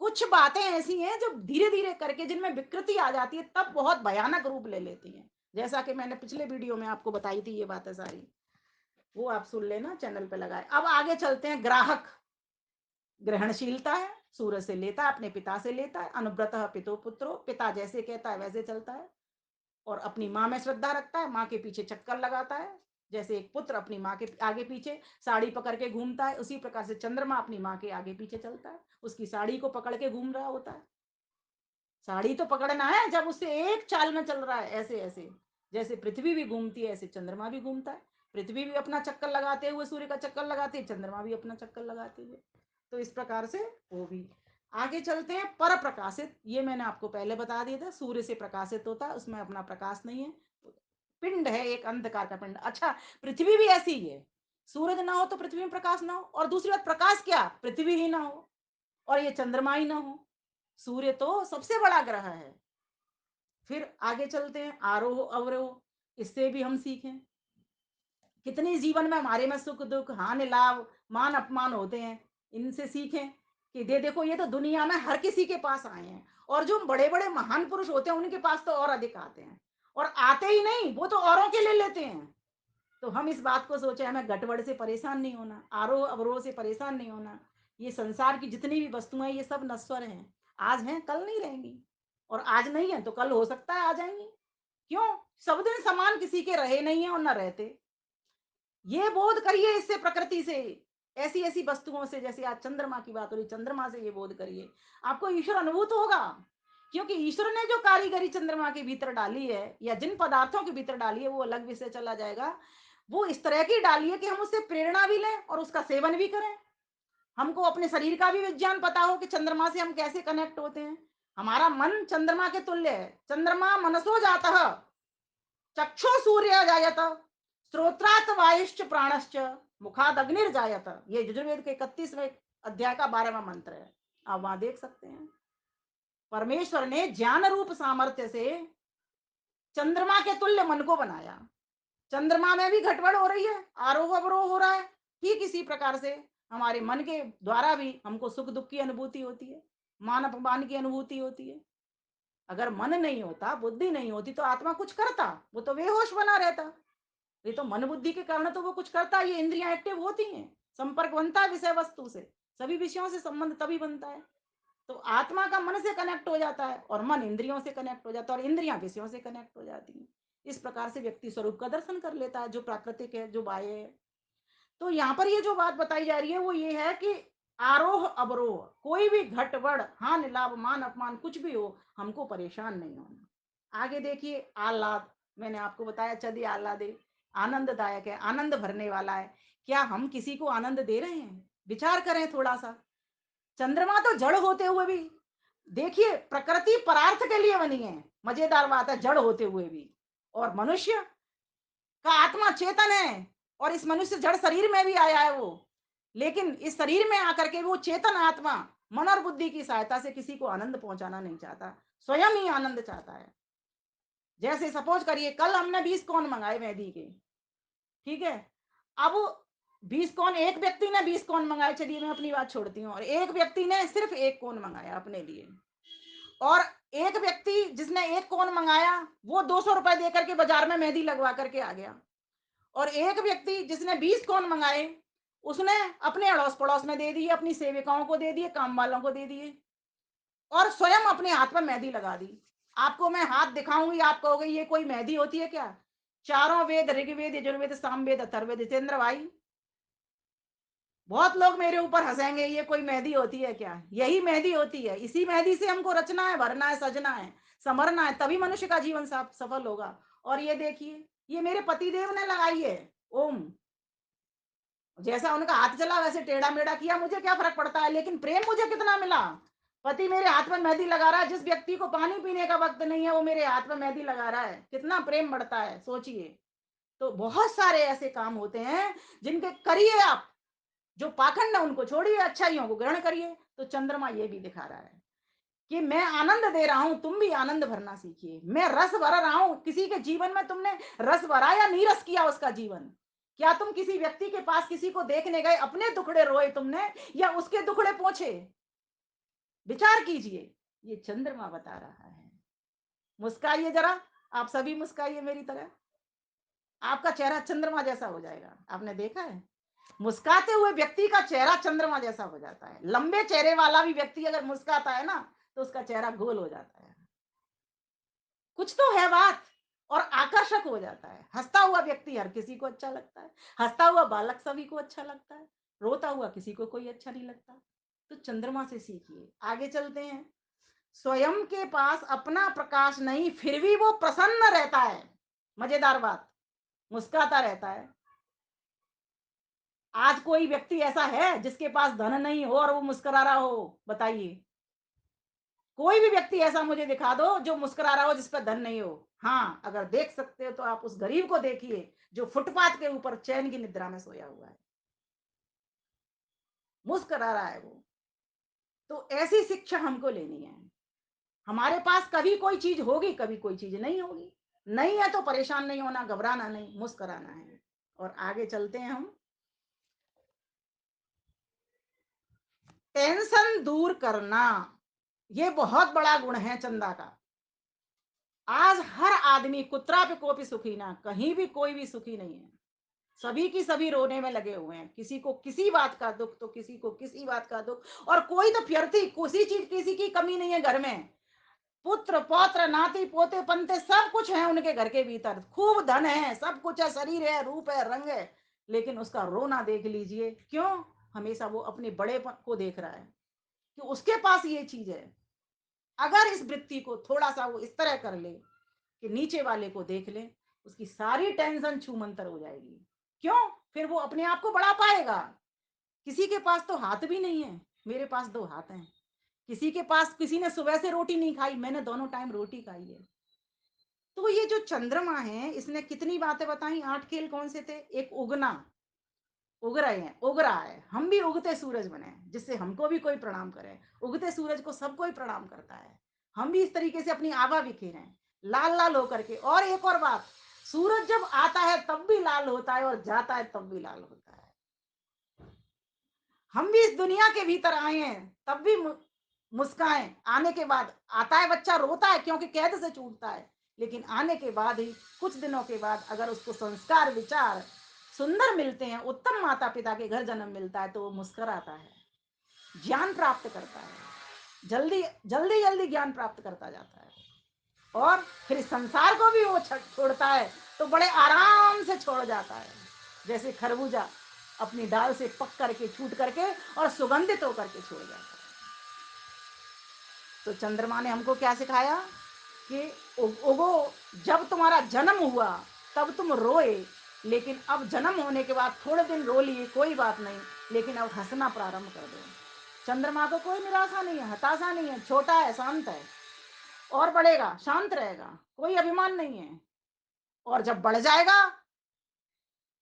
Speaker 1: कुछ बातें ऐसी हैं जो धीरे धीरे करके जिनमें विकृति आ जाती है तब बहुत भयानक रूप ले लेती हैं। जैसा कि मैंने पिछले वीडियो में आपको बताई थी ये बातें सारी, वो आप सुन लेना, चैनल पे लगाए। अब आगे चलते हैं। ग्राहक ग्रहणशीलता है, सूर्य से लेता है, अपने पिता से लेता है। अनुव्रत पितो पुत्रो, पिता जैसे कहता है वैसे चलता है और अपनी माँ में श्रद्धा रखता है, माँ के पीछे चक्कर लगाता है। जैसे एक पुत्र अपनी माँ के आगे पीछे साड़ी पकड़ के घूमता है, उसी प्रकार से चंद्रमा अपनी माँ के आगे पीछे चलता है, उसकी साड़ी को पकड़ के घूम रहा होता है। साड़ी तो पकड़ना है जब उससे एक चाल में चल रहा है, ऐसे ऐसे जैसे पृथ्वी भी घूमती है ऐसे चंद्रमा भी घूमता है। पृथ्वी भी अपना चक्कर लगाते हुए सूर्य का चक्कर लगाती है, चंद्रमा भी अपना चक्कर लगाते हुए। तो इस प्रकार से वो भी। आगे चलते हैं। पर प्रकाशित, ये मैंने आपको पहले बता दिया था, सूर्य से प्रकाशित होता है, उसमें अपना प्रकाश नहीं है, पिंड है एक अंधकार का पिंड। अच्छा, पृथ्वी भी ऐसी ही है। सूरज ना हो तो पृथ्वी में प्रकाश ना हो, और दूसरी बात प्रकाश क्या, पृथ्वी ही ना हो और ये चंद्रमा ही ना हो। सूर्य तो सबसे बड़ा ग्रह है। फिर आगे चलते हैं। आरोह अवरोह, इससे भी हम सीखें। कितने जीवन में हमारे में सुख दुख हानि लाभ मान अपमान होते हैं, इनसे सीखें कि देखो ये तो दुनिया में हर किसी के पास आए हैं, और जो बड़े बड़े महान पुरुष होते हैं उनके पास तो और अधिक आते हैं, और आते ही नहीं, वो तो औरों के ले लेते हैं। तो हम इस बात को सोचे, हमें गड़बड़ से परेशान नहीं होना, आरोह अवरोह से परेशान नहीं होना। ये संसार की जितनी भी वस्तुएं ये सब नश्वर हैं, आज हैं कल नहीं रहेंगी, और आज नहीं है तो कल हो सकता है आ जाएंगी। क्यों? सब दिन समान किसी के रहे नहीं है और न रहते। ये बोध करिए इससे, प्रकृति से, ऐसी ऐसी वस्तुओं से, जैसे आज चंद्रमा की बात हो रही, चंद्रमा से ये बोध करिए, आपको ईश्वर अनुभूत होगा। क्योंकि ईश्वर ने जो कारीगरी चंद्रमा के भीतर डाली है या जिन पदार्थों के भीतर डाली है वो अलग विषय चला जाएगा। वो इस तरह की डाली है कि हम उससे प्रेरणा भी लें और उसका सेवन भी करें। हमको अपने शरीर का भी विज्ञान पता हो कि चंद्रमा से हम कैसे कनेक्ट होते हैं। हमारा मन चंद्रमा के तुल्य है। चंद्रमा मनसो जाता, चक्षु सूर्य जायत, श्रोत्रात वायुश्च प्राणश्च, मुखाद अग्निर्जायत। ये यजुर्वेद के 31वें अध्याय का 12वां मंत्र है। आप वहां देख सकते हैं। परमेश्वर ने ज्ञान रूप सामर्थ्य से चंद्रमा के तुल्य मन को बनाया। चंद्रमा में भी घटबड़ हो रही है, आरोह अवरोह हो रहा है। ठीक इसी प्रकार से हमारे मन के द्वारा भी हमको सुख दुख की अनुभूति होती है, मान अपमान की अनुभूति होती है। अगर मन नहीं होता, बुद्धि नहीं होती तो आत्मा कुछ करता, वो तो बेहोश बना रहता। ये तो मन बुद्धि के कारण तो वो कुछ करता है, ये इंद्रियां एक्टिव होती हैं, संपर्क बनता है विषय वस्तु से, सभी विषयों से संबंध तभी बनता है। तो आत्मा का मन से कनेक्ट हो जाता है और मन इंद्रियों से कनेक्ट हो जाता है और इंद्रियां विषयों से कनेक्ट हो जाती हैं। इस प्रकार से व्यक्ति स्वरूप का दर्शन कर लेता है, जो प्राकृतिक है, जो बाह्य है। तो यहाँ पर ये जो बात बताई जा रही है वो ये है कि आरोह अवरोह, कोई भी घटबड़ हानि लाभ मान अपमान कुछ भी हो, हमको परेशान नहीं होना। आगे देखिए। आह्लाद, मैंने आपको बताया चदी आह्लादे, आनंददायक है, आनंद भरने वाला है। क्या हम किसी को आनंद दे रहे हैं? विचार करें थोड़ा सा। चंद्रमा तो जड़ होते हुए भी, देखिए प्रकृति परार्थ के लिए बनी है, मजेदार बात है, जड़ होते हुए भी। और मनुष्य का आत्मा चेतन है, और इस मनुष्य जड़ शरीर में भी आया है वो, लेकिन इस शरीर में आकर के वो चेतन आत्मा मन और बुद्धि की सहायता से किसी को आनंद पहुंचाना नहीं चाहता, स्वयं ही आनंद चाहता है। जैसे सपोज करिए कल हमने 20 कौन मंगाए मेहंदी के, ठीक है। अब 20 कौन, एक व्यक्ति ने 20 कौन मंगाए, चलिए मैं अपनी बात छोड़ती हूँ, और एक व्यक्ति ने सिर्फ एक कौन मंगाया अपने लिए, और एक व्यक्ति जिसने एक कोन मंगाया, वो 200 रुपए दे करके बाजार में मेहंदी लगवा करके आ गया। और एक व्यक्ति जिसने 20 कोन मंगाए, उसने अपने अड़ोस पड़ोस में दे दिए, अपनी सेविकाओं को दे दिए, काम वालों को दे दिए और स्वयं अपने हाथ में मेहंदी लगा दी। आपको मैं हाथ दिखाऊंगी, आप कहोगे ये कोई मेहंदी होती है क्या? चारों वेद, ऋग्वेद, यजुर्वेद, सामवेद, अथर्ववेद, जितेंद्र भाई, बहुत लोग मेरे ऊपर हंसेंगे, ये कोई मेहंदी होती है क्या? यही मेहंदी होती है। इसी मेहंदी से हमको रचना है, भरना है, सजना है, संवरना है, तभी मनुष्य का जीवन सफल होगा। और ये देखिए, ये मेरे पतिदेव ने लगाई है। ओम, जैसा उनका हाथ चला वैसे टेढ़ा मेढ़ा किया, मुझे क्या फर्क पड़ता है, लेकिन प्रेम मुझे कितना मिला। पति मेरे हाथ में मेहंदी लगा रहा है, जिस व्यक्ति को पानी पीने का वक्त नहीं है वो मेरे हाथ में मेहंदी लगा रहा है, कितना प्रेम बढ़ता है, सोचिए। तो बहुत सारे ऐसे काम होते हैं जिनके करिए आप, जो पाखंड है उनको छोड़िए, अच्छाइयों को ग्रहण करिए। तो चंद्रमा ये भी दिखा रहा है कि मैं आनंद दे रहा हूं, तुम भी आनंद भरना सीखिए। मैं रस भर रहा हूं, किसी के जीवन में तुमने रस भरा या नीरस किया उसका जीवन? क्या तुम किसी व्यक्ति के पास किसी को देखने गए, अपने दुखड़े रोए तुमने या उसके दुखड़े पोंछे? विचार कीजिए। ये चंद्रमा बता रहा है। मुस्काइए जरा, आप सभी मुस्काइए मेरी तरह, आपका चेहरा चंद्रमा जैसा हो जाएगा। आपने देखा है, मुस्काते हुए व्यक्ति का चेहरा चंद्रमा जैसा हो जाता है। लंबे चेहरे वाला भी व्यक्ति अगर मुस्काता है ना, तो उसका चेहरा गोल हो जाता है। कुछ तो है बात, और आकर्षक हो जाता है। हंसता हुआ व्यक्ति हर किसी को अच्छा लगता है, हंसता हुआ बालक सभी को अच्छा लगता है, रोता हुआ किसी को कोई अच्छा नहीं लगता। तो चंद्रमा से सीखिए। आगे चलते हैं। स्वयं के पास अपना प्रकाश नहीं, फिर भी वो प्रसन्न रहता है। मजेदार बात, मुस्कुराता रहता है। आज कोई व्यक्ति ऐसा है जिसके पास धन नहीं हो और वो मुस्कुरा रहा हो? बताइए, कोई भी व्यक्ति ऐसा मुझे दिखा दो जो मुस्कुरा रहा हो, जिस पर धन नहीं हो। हाँ, अगर देख सकते हो तो आप उस गरीब को देखिए जो फुटपाथ के ऊपर चैन की निद्रा में सोया हुआ है, मुस्कुरा रहा है वो। तो ऐसी शिक्षा हमको लेनी है। हमारे पास कभी कोई चीज होगी, कभी कोई चीज नहीं होगी। नहीं है तो परेशान नहीं होना, घबराना नहीं, मुस्कुराना है। और आगे चलते हैं हम। टेंशन दूर करना, ये बहुत बड़ा गुण है चंदा का। आज हर आदमी कुत्रा पे कोपी सुखी ना, कहीं भी कोई भी सुखी नहीं है। सभी की सभी रोने में लगे हुए हैं, किसी को किसी बात का दुख तो किसी को किसी बात का दुख। और कोई तो फिरती, किसी चीज किसी की कमी नहीं है घर में। पुत्र पौत्र नाती पोते पंते सब कुछ है उनके घर के भीतर, खूब धन है, सब कुछ है, शरीर है, रूप है, रंग है, लेकिन उसका रोना देख लीजिए। क्यों? हमेशा वो अपने बड़े को देख रहा है कि उसके पास ये चीज है। अगर इस वृत्ति को थोड़ा सा वो इस तरह कर ले कि नीचे वाले को देख ले, उसकी सारी टेंशन छूमंतर हो जाएगी। क्यों? फिर वो अपने आप को बढ़ा पाएगा। किसी के पास तो हाथ भी नहीं है, मेरे पास दो हाथ हैं। किसी के पास, किसी ने सुबह से रोटी नहीं खाई, मैंने दोनों टाइम रोटी खाई है। तो ये जो चंद्रमा है, इसने कितनी बातें बताई। 8 खेल कौन से थे? एक उगना, उग रहे हैं, उग रहा है। हम भी उगते सूरज बने, जिससे हमको भी कोई प्रणाम करे। उगते सूरज को सब कोई प्रणाम करता है। हम भी इस तरीके से अपनी आभा बिखेरें, लाल लाल होकर के। और एक और बात, सूरज जब आता है तब भी लाल होता है और जाता है तब भी लाल होता है। हम भी इस दुनिया के भीतर आए हैं, तब भी मुस्काएं। आने के बाद, आता है बच्चा रोता है क्योंकि कैद से छूटता है, लेकिन आने के बाद ही, कुछ दिनों के बाद, अगर उसको संस्कार विचार सुंदर मिलते हैं, उत्तम माता पिता के घर जन्म मिलता है, तो वो मुस्कुराता है, ज्ञान प्राप्त करता है, जल्दी जल्दी जल्दी ज्ञान प्राप्त करता जाता है। और फिर इस संसार को भी वो छोड़ता है तो बड़े आराम से छोड़ जाता है, जैसे खरबूजा अपनी डाल से पक करके, छूट करके और सुगंधित होकर के छोड़ जाता है। तो चंद्रमा ने हमको क्या सिखाया कि उगो, जब तुम्हारा जन्म हुआ तब तुम रोए, लेकिन अब जन्म होने के बाद थोड़े दिन रो लिए, कोई बात नहीं, लेकिन अब हंसना प्रारंभ कर दो। चंद्रमा को कोई निराशा नहीं है, हताशा नहीं है, छोटा है, शांत है, और बढ़ेगा, शांत रहेगा, कोई अभिमान नहीं है। और जब बढ़ जाएगा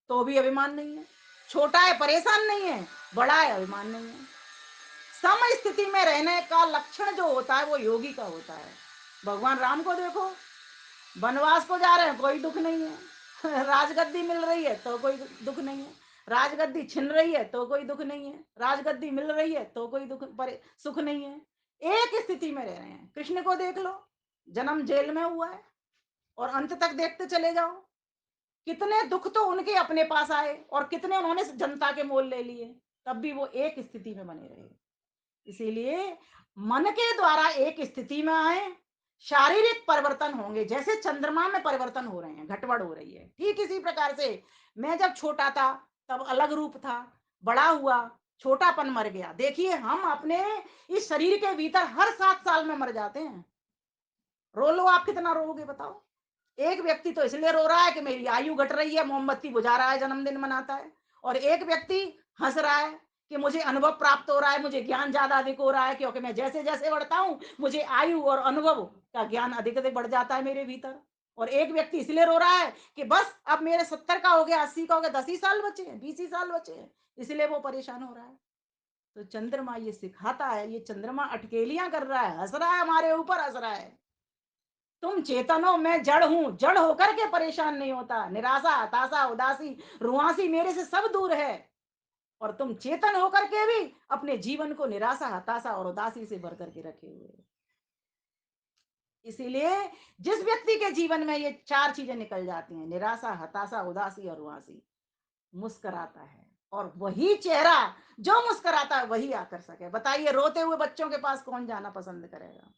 Speaker 1: तो भी अभिमान नहीं है। छोटा है, परेशान नहीं है, बड़ा है, अभिमान नहीं है। सम स्थिति में रहने का लक्षण जो होता है वो योगी का होता है। भगवान राम को देखो, वनवास को जा रहे हैं, कोई दुख नहीं है। राजगद्दी मिल रही है तो कोई दुख नहीं है, राजगद्दी छिन रही है तो कोई दुख नहीं है, राजगद्दी मिल रही है तो कोई दुख सुख नहीं है। एक स्थिति में रह रहे हैं। कृष्ण को देख लो, जन्म जेल में हुआ है और अंत तक देखते चले जाओ। कितने दुख तो उनके अपने पास आए और कितने उन्होंने जनता के मोल ले लिए, तब भी वो एक स्थिति में बने रहे। इसीलिए मन के द्वारा एक स्थिति में आए, शारीरिक परिवर्तन होंगे, जैसे चंद्रमा में परिवर्तन हो रहे हैं, घटबड़ हो रही है, ठीक इसी प्रकार से मैं जब छोटा था तब अलग रूप था, बड़ा हुआ, छोटापन मर गया। देखिए हम अपने इस शरीर के भीतर हर 7 साल में मर जाते हैं। रो लो, आप कितना रोओगे बताओ। एक व्यक्ति तो इसलिए रो रहा है कि मेरी आयु घट रही है, मोमबत्ती बुझा रहा है, जन्मदिन मनाता है, और एक व्यक्ति हंस रहा है कि मुझे अनुभव प्राप्त हो रहा है, मुझे ज्ञान ज्यादा अधिक हो रहा है, क्योंकि मैं जैसे जैसे बढ़ता हूं मुझे आयु और अनुभव का ज्ञान अधिक अधिक बढ़ जाता है मेरे भीतर। और एक व्यक्ति इसलिए रो रहा है कि बस अब मेरे 70 का हो गया, 80 का हो गया, 10 ही साल बचे हैं, 20 ही साल बचे हैं, इसलिए वो परेशान हो रहा है। तो चंद्रमा ये सिखाता है, ये चंद्रमा अटकेलियां कर रहा है, हंस रहा है, हमारे ऊपर हंस रहा है। तुम चेतन हो, मैं जड़ हूं, जड़ होकर के परेशान नहीं होता, निराशा हताशा उदासी रुआसी मेरे से सब दूर है। और तुम चेतन होकर के भी अपने जीवन को निराशा हताशा और उदासी से भर करके रखे हुए हो। इसीलिए जिस व्यक्ति के जीवन में ये चार चीजें निकल जाती हैं, निराशा हताशा उदासी और रुआसी, मुस्कुराता है, और वही चेहरा जो मुस्कुराता है वही आकर्षक है। बताइए, रोते हुए बच्चों के पास कौन जाना पसंद करेगा?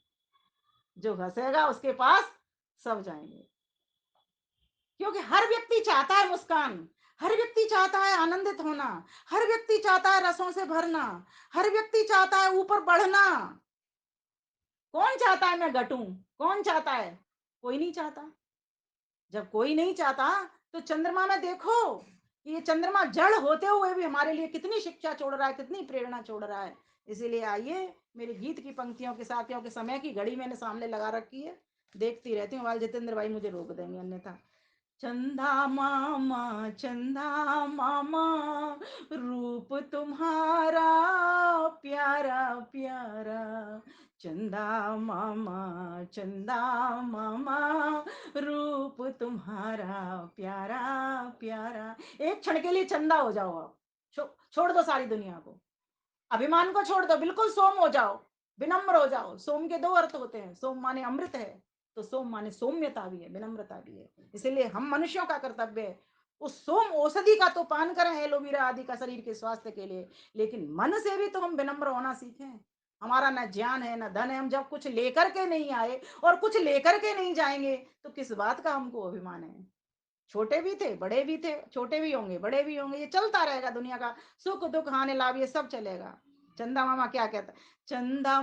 Speaker 1: जो हंसेगा उसके पास सब जाएंगे। क्योंकि हर व्यक्ति चाहता है मुस्कान, हर व्यक्ति चाहता है आनंदित होना, हर व्यक्ति चाहता है रसों से भरना, हर व्यक्ति चाहता है ऊपर बढ़ना। कौन चाहता है मैं घटूं? कौन चाहता है? कोई नहीं चाहता। जब कोई नहीं चाहता तो चंद्रमा में देखो, ये चंद्रमा जड़ होते हुए भी हमारे लिए कितनी शिक्षा छोड़ रहा है, कितनी प्रेरणा छोड़ रहा है। इसीलिए आइए, मेरे गीत की पंक्तियों के साथ, क्योंकि समय की घड़ी मैंने सामने लगा रखी है, देखती रहती हूँ, वाल जितेंद्र भाई मुझे रोक देंगे अन्यथा। चंदा मामा रूप तुम्हारा प्यारा प्यारा, चंदा मामा रूप तुम्हारा प्यारा प्यारा। एक क्षण के लिए चंदा हो जाओ आप, छोड़ दो सारी दुनिया को, अभिमान को छोड़ दो, बिल्कुल सोम हो जाओ, विनम्र हो जाओ। सोम के दो अर्थ होते हैं, सोम माने अमृत है, तो सोम माने सौम्यता भी है, विनम्रता भी है। इसलिए हम मनुष्यों का कर्तव्य है उस सोम औषधि का तो पान करें, एलोवेरा आदि का, शरीर के स्वास्थ्य के लिए, लेकिन मन से भी तो हम विनम्र होना सीखें। हमारा न ज्ञान है न धन है, हम जब कुछ लेकर के नहीं आए और कुछ लेकर के नहीं जाएंगे तो किस बात का हमको अभिमान है? छोटे भी थे, बड़े भी थे, छोटे भी होंगे, बड़े भी होंगे, ये चलता रहेगा दुनिया का, सुख दुख हानि लाभ ये सब चलेगा। चंदा मामा क्या कहता? चंदा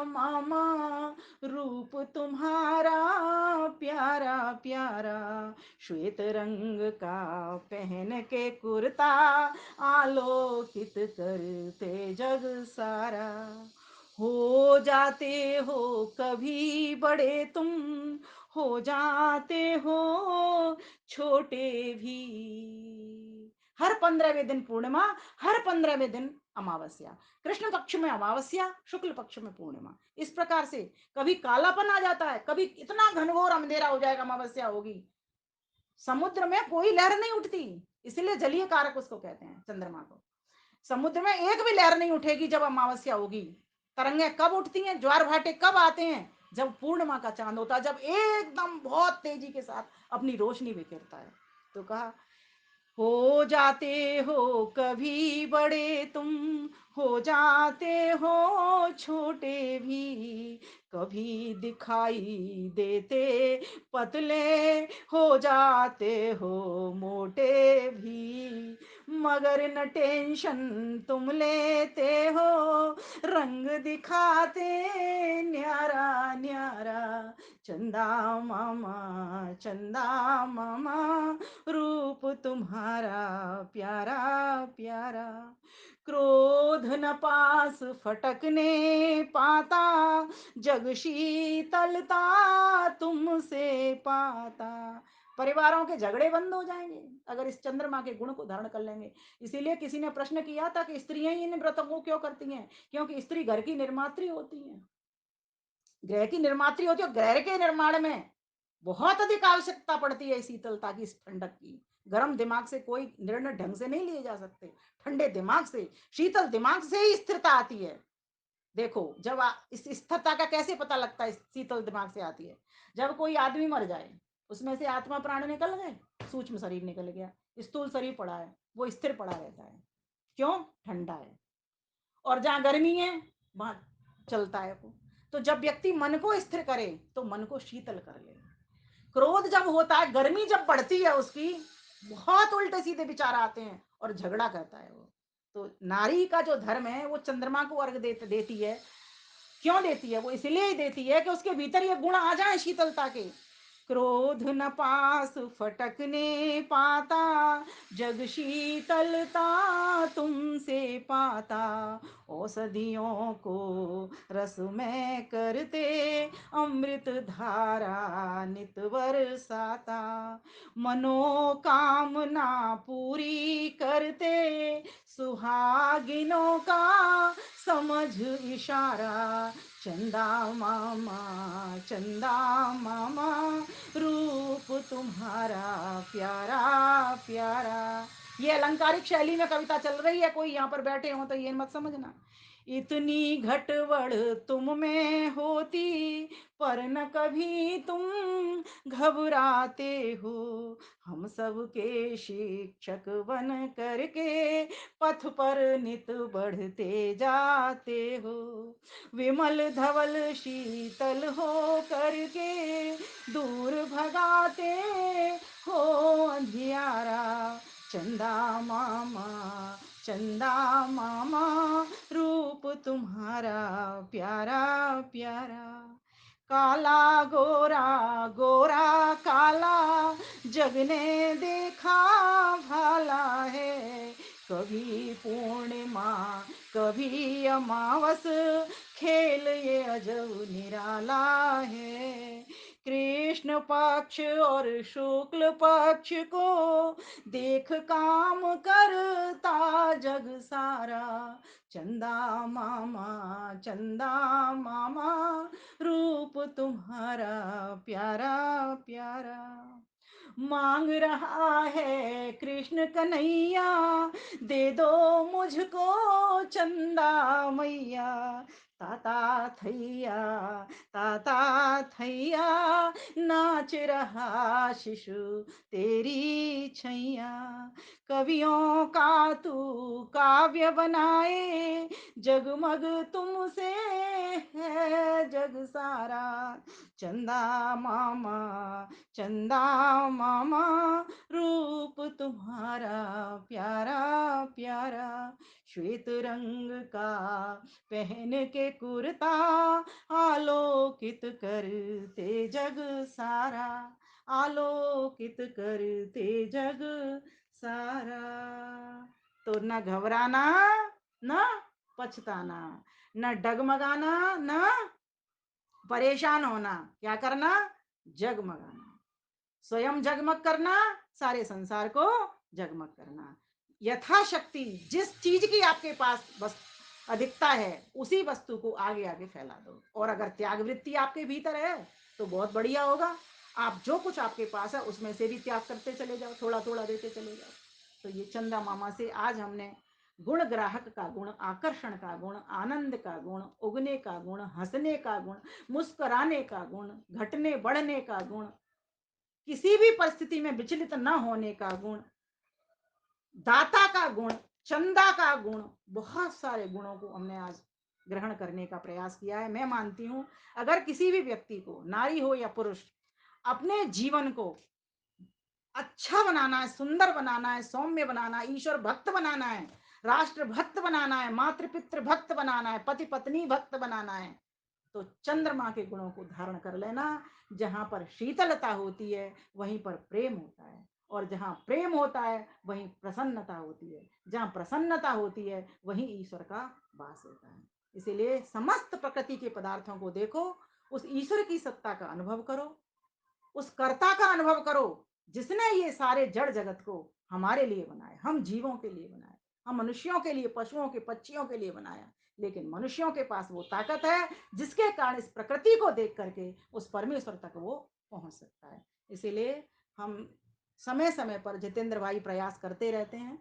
Speaker 1: मामा रूप तुम्हारा प्यारा प्यारा, श्वेत रंग का पहन के कुर्ता, आलोकित करते जग सारा। हो जाते हो कभी बड़े तुम, हो जाते हो छोटे भी। हर 15वें दिन पूर्णिमा, हर 15वें दिन अमावस्या, कृष्ण पक्ष में अमावस्या, शुक्ल पक्ष में पूर्णिमा। इस प्रकार से कभी कालापन आ जाता है, कभी इतना घनघोर अंधेरा हो जाएगा, अमावस्या होगी, समुद्र में कोई लहर नहीं उठती, इसलिए जलीय कारक उसको कहते हैं, चंद्रमा को। समुद्र में एक भी लहर नहीं उठेगी जब अमावस्या होगी। तरंगे कब उठती हैं, ज्वार भाटे कब आते हैं? जब पूर्णिमा का चांद होता है, जब एकदम बहुत तेजी के साथ अपनी रोशनी बिखेरता है। तो कहा, हो जाते हो कभी बड़े तुम, हो जाते हो छोटे भी, कभी दिखाई देते पतले, हो जाते हो मोटे भी, मगर न टेंशन तुम लेते हो, रंग दिखाते न्यारा न्यारा, चंदा मामा चंदा मामा रूप तुम्हारा प्यारा प्यारा, क्रोध न पास फटकने पाता, जग शीतलता तुमसे पाता। परिवारों के झगड़े बंद हो जाएंगे अगर इस चंद्रमा के गुण को धारण कर लेंगे। इसीलिए किसी ने प्रश्न किया था कि स्त्रियां इन व्रतों को क्यों करती हैं? क्योंकि स्त्री घर की निर्मात्री होती है, ग्रह की निर्मात्री होती है, ग्रह के निर्माण में बहुत अधिक आवश्यकता पड़ती है शीतलता की, इस ठंडक की। गर्म दिमाग से कोई निर्णय ढंग से नहीं लिए जा सकते, ठंडे दिमाग से, शीतल दिमाग से ही स्थिरता आती है। देखो, जब इस स्थिरता का कैसे पता लगता है, शीतल दिमाग से आती है। जब कोई आदमी मर जाए, उसमें से आत्मा प्राण निकल गए, सूक्ष्म शरीर निकल गया, स्थूल शरीर पड़ा है, वो स्थिर पड़ा रहता है। क्यों? ठंडा है। और जहाँ गर्मी है, वहाँ चलता है वो। तो जब व्यक्ति मन को स्थिर करे, तो मन को शीतल कर ले। क्रोध जब होता है, गर्मी जब बढ़ती है उसकी, बहुत उल्टे सीधे विचार आते हैं और झगड़ा करता है वो। तो नारी का जो धर्म है, वो चंद्रमा को अर्घ देती है। क्यों देती है? वो इसलिए ही देती है कि उसके भीतर ये गुण आ जाए शीतलता के। क्रोध न पास फटकने पाता, जग शीतलता तुमसे पाता। औषधियों को रस में करते, अमृत धारा नित बरसाता। मनोकामना पूरी करते, सुहागिनों का समझ इशारा। चंदा मामा, चंदा मामा, रूप तुम्हारा प्यारा प्यारा। ये अलंकारिक शैली में कविता चल रही है, कोई यहाँ पर बैठे हो तो ये मत समझना। इतनी घटवड़ तुम में होती, पर न कभी तुम घबराते हो। हम सबके शिक्षक बन करके पथ पर नित बढ़ते जाते हो। विमल धवल शीतल हो करके दूर भगाते हो अंधियारा। चंदा मामा, चंदा मामा, रूप तुम्हारा प्यारा प्यारा। काला गोरा, गोरा काला, जग ने देखा भाला है। कभी पूर्णिमा, कभी अमावस, खेल ये अजब निराला है। कृष्ण पक्ष और शुक्ल पक्ष को देख काम करता जग सारा। चंदा मामा, चंदा मामा, रूप तुम्हारा प्यारा प्यारा। मांग रहा है कृष्ण कन्हैया, दे दो मुझको चंदा मैया। ताता थैया, ताता थैया, नाच रहा शिशु तेरी छैया। कवियों का तू काव्य बनाए, जगमग तुमसे है जग सारा। चंदा मामा, चंदा मामा, रूप तुम्हारा प्यारा प्यारा। श्वेत रंग का पहन के कुर्ता, आलोकित करते जग सारा। आलोकित करते जग सारा। तो न घबराना, न पछताना, न डगमगाना, न परेशान होना। क्या करना? जगमगाना। स्वयं जगमग करना, सारे संसार को जगमग करना। यथाशक्ति जिस चीज की आपके पास बस अधिकता है, उसी वस्तु को आगे आगे फैला दो। और अगर त्याग वृत्ति आपके भीतर है, तो बहुत बढ़िया होगा। आप जो कुछ आपके पास है, उसमें से भी त्याग करते चले जाओ, थोड़ा थोड़ा देते चले जाओ। तो ये चंदा मामा से आज हमने गुण ग्राहक का गुण, आकर्षण का गुण, आनंद का गुण, उगने का गुण, हंसने का गुण, मुस्कुराने का गुण, घटने बढ़ने का गुण, किसी भी परिस्थिति में विचलित न होने का गुण, दाता का गुण, चंदा का गुण, बहुत सारे गुणों को हमने आज ग्रहण करने का प्रयास किया है। मैं मानती हूं, अगर किसी भी व्यक्ति को, नारी हो या पुरुष, अपने जीवन को अच्छा बनाना है, सुंदर बनाना है, सौम्य बनाना है, ईश्वर भक्त बनाना है, राष्ट्र भक्त बनाना है, मातृ पितृ भक्त बनाना है, पति पत्नी भक्त बनाना है, तो चंद्रमा के गुणों को धारण कर लेना। जहां पर शीतलता होती है, वहीं पर प्रेम होता है, और जहां प्रेम होता है, वहीं प्रसन्नता होती है। जहां प्रसन्नता होती है, वहीं ईश्वर का वास होता है। इसीलिए समस्त प्रकृति के पदार्थों को देखो, उस ईश्वर की सत्ता का अनुभव करो, उस कर्ता का अनुभव करो, जिसने ये सारे जड़ जगत को हमारे लिए बनाया, हम जीवों के लिए बनाया, हम मनुष्यों के लिए, पशुओं के, पक्षियों के लिए बनाया। लेकिन मनुष्यों के पास वो ताकत है, जिसके कारण इस प्रकृति को देख करके उस परमेश्वर तक वो पहुंच सकता है। इसीलिए हम समय समय पर जितेंद्र भाई प्रयास करते रहते हैं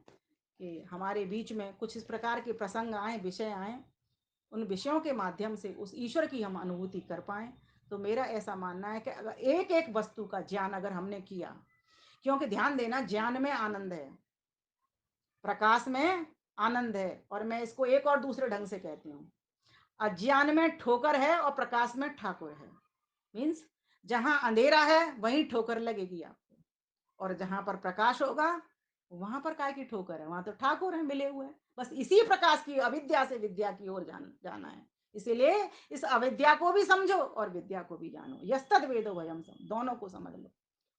Speaker 1: कि हमारे बीच में कुछ इस प्रकार के प्रसंग आए, विषय आए, उन विषयों के माध्यम से उस ईश्वर की हम अनुभूति कर पाएँ, तो मेरा ऐसा मानना है कि अगर एक-एक वस्तु का ज्ञान अगर हमने किया, क्योंकि ध्यान देना ज्ञान में आनंद है, प्रकाश में आनंद है और मैं इसको एक और दूसरे ढंग से कहती हूँ, अज्ञान में ठोकर है और प्रकाश में ठाकुर है। मीन्स जहाँ अंधेरा है वहीं ठोकर लगेगी आपको और जहाँ पर प्रकाश होगा वहाँ पर काय की ठोकर है, वहाँ तो ठाकुर हैं मिले हुए हैं। बस इसी प्रकाश की अविद्या से विद्या की ओर जाना है। इसीलिए इस अविद्या को भी समझो और विद्या को भी जानो। यस्तद वेदो वयम सम, दोनों को समझ लो।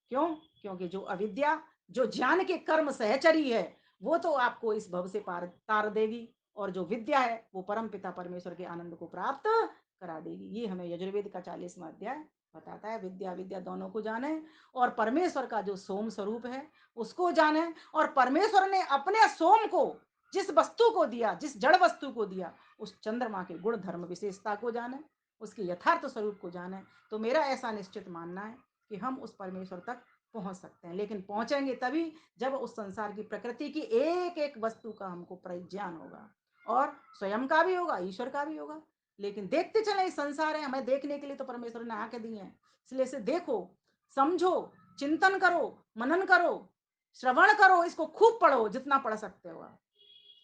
Speaker 1: क्यों? क्योंकि जो अविद्या, जो ज्ञान के कर्म सहचरी है, वो तो आपको इस भव से पार तार देगी और जो विद्या है, वो परम पिता परमेश्वर के आनंद को प्राप्त करा देगी। ये हमें यजुर्वेद का 40वां अध्याय बताता है। विद्या विद्या दोनों को जाने और परमेश्वर का जो सोम स्वरूप है, उसको जाने और परमेश्वर ने अपने सोम को जिस वस्तु को दिया, जिस जड़ वस्तु को दिया, उस चंद्रमा के गुण धर्म विशेषता को जाने, उसके यथार्थ स्वरूप को जाने। तो मेरा ऐसा निश्चित मानना है कि हम उस परमेश्वर तक पहुंच सकते हैं, लेकिन पहुंचेंगे तभी जब उस संसार की प्रकृति की एक एक वस्तु का हमको परिज्ञान होगा और स्वयं का भी होगा, ईश्वर का भी होगा। लेकिन देखते चले इस संसार है, हमें देखने के लिए तो परमेश्वर ने आके दी है, इसलिए इसे देखो, समझो, चिंतन करो, मनन करो, श्रवण करो, इसको खूब पढ़ो जितना पढ़ सकते हो आप।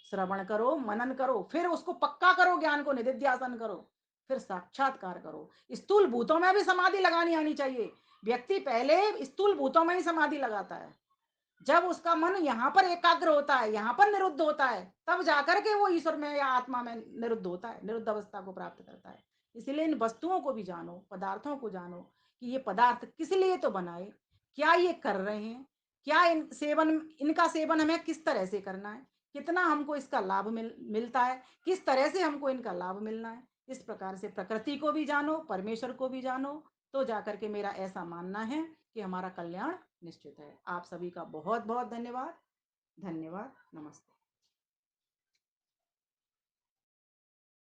Speaker 1: श्रवण करो, मनन करो, फिर उसको पक्का करो, ज्ञान को निधिध्यासन करो, फिर साक्षात्कार करो। स्थूल भूतों में भी समाधि लगानी आनी चाहिए। व्यक्ति पहले स्थूल भूतों में ही समाधि लगाता है, जब उसका मन यहाँ पर एकाग्र होता है, यहाँ पर निरुद्ध होता है, तब जाकर के वो ईश्वर में या आत्मा में निरुद्ध होता है, निरुद्ध अवस्था को प्राप्त करता है। इसलिए इन वस्तुओं को भी जानो, पदार्थों को जानो कि ये पदार्थ किस लिए तो बनाए, क्या ये कर रहे हैं, क्या इनका सेवन हमें किस तरह से करना है, कितना हमको इसका लाभ मिलता है, किस तरह से हमको इनका लाभ मिलना है। इस प्रकार से प्रकृति को भी जानो, परमेश्वर को भी जानो, तो जाकर के मेरा ऐसा मानना है कि हमारा कल्याण निश्चित है। आप सभी का बहुत बहुत धन्यवाद। धन्यवाद। नमस्ते।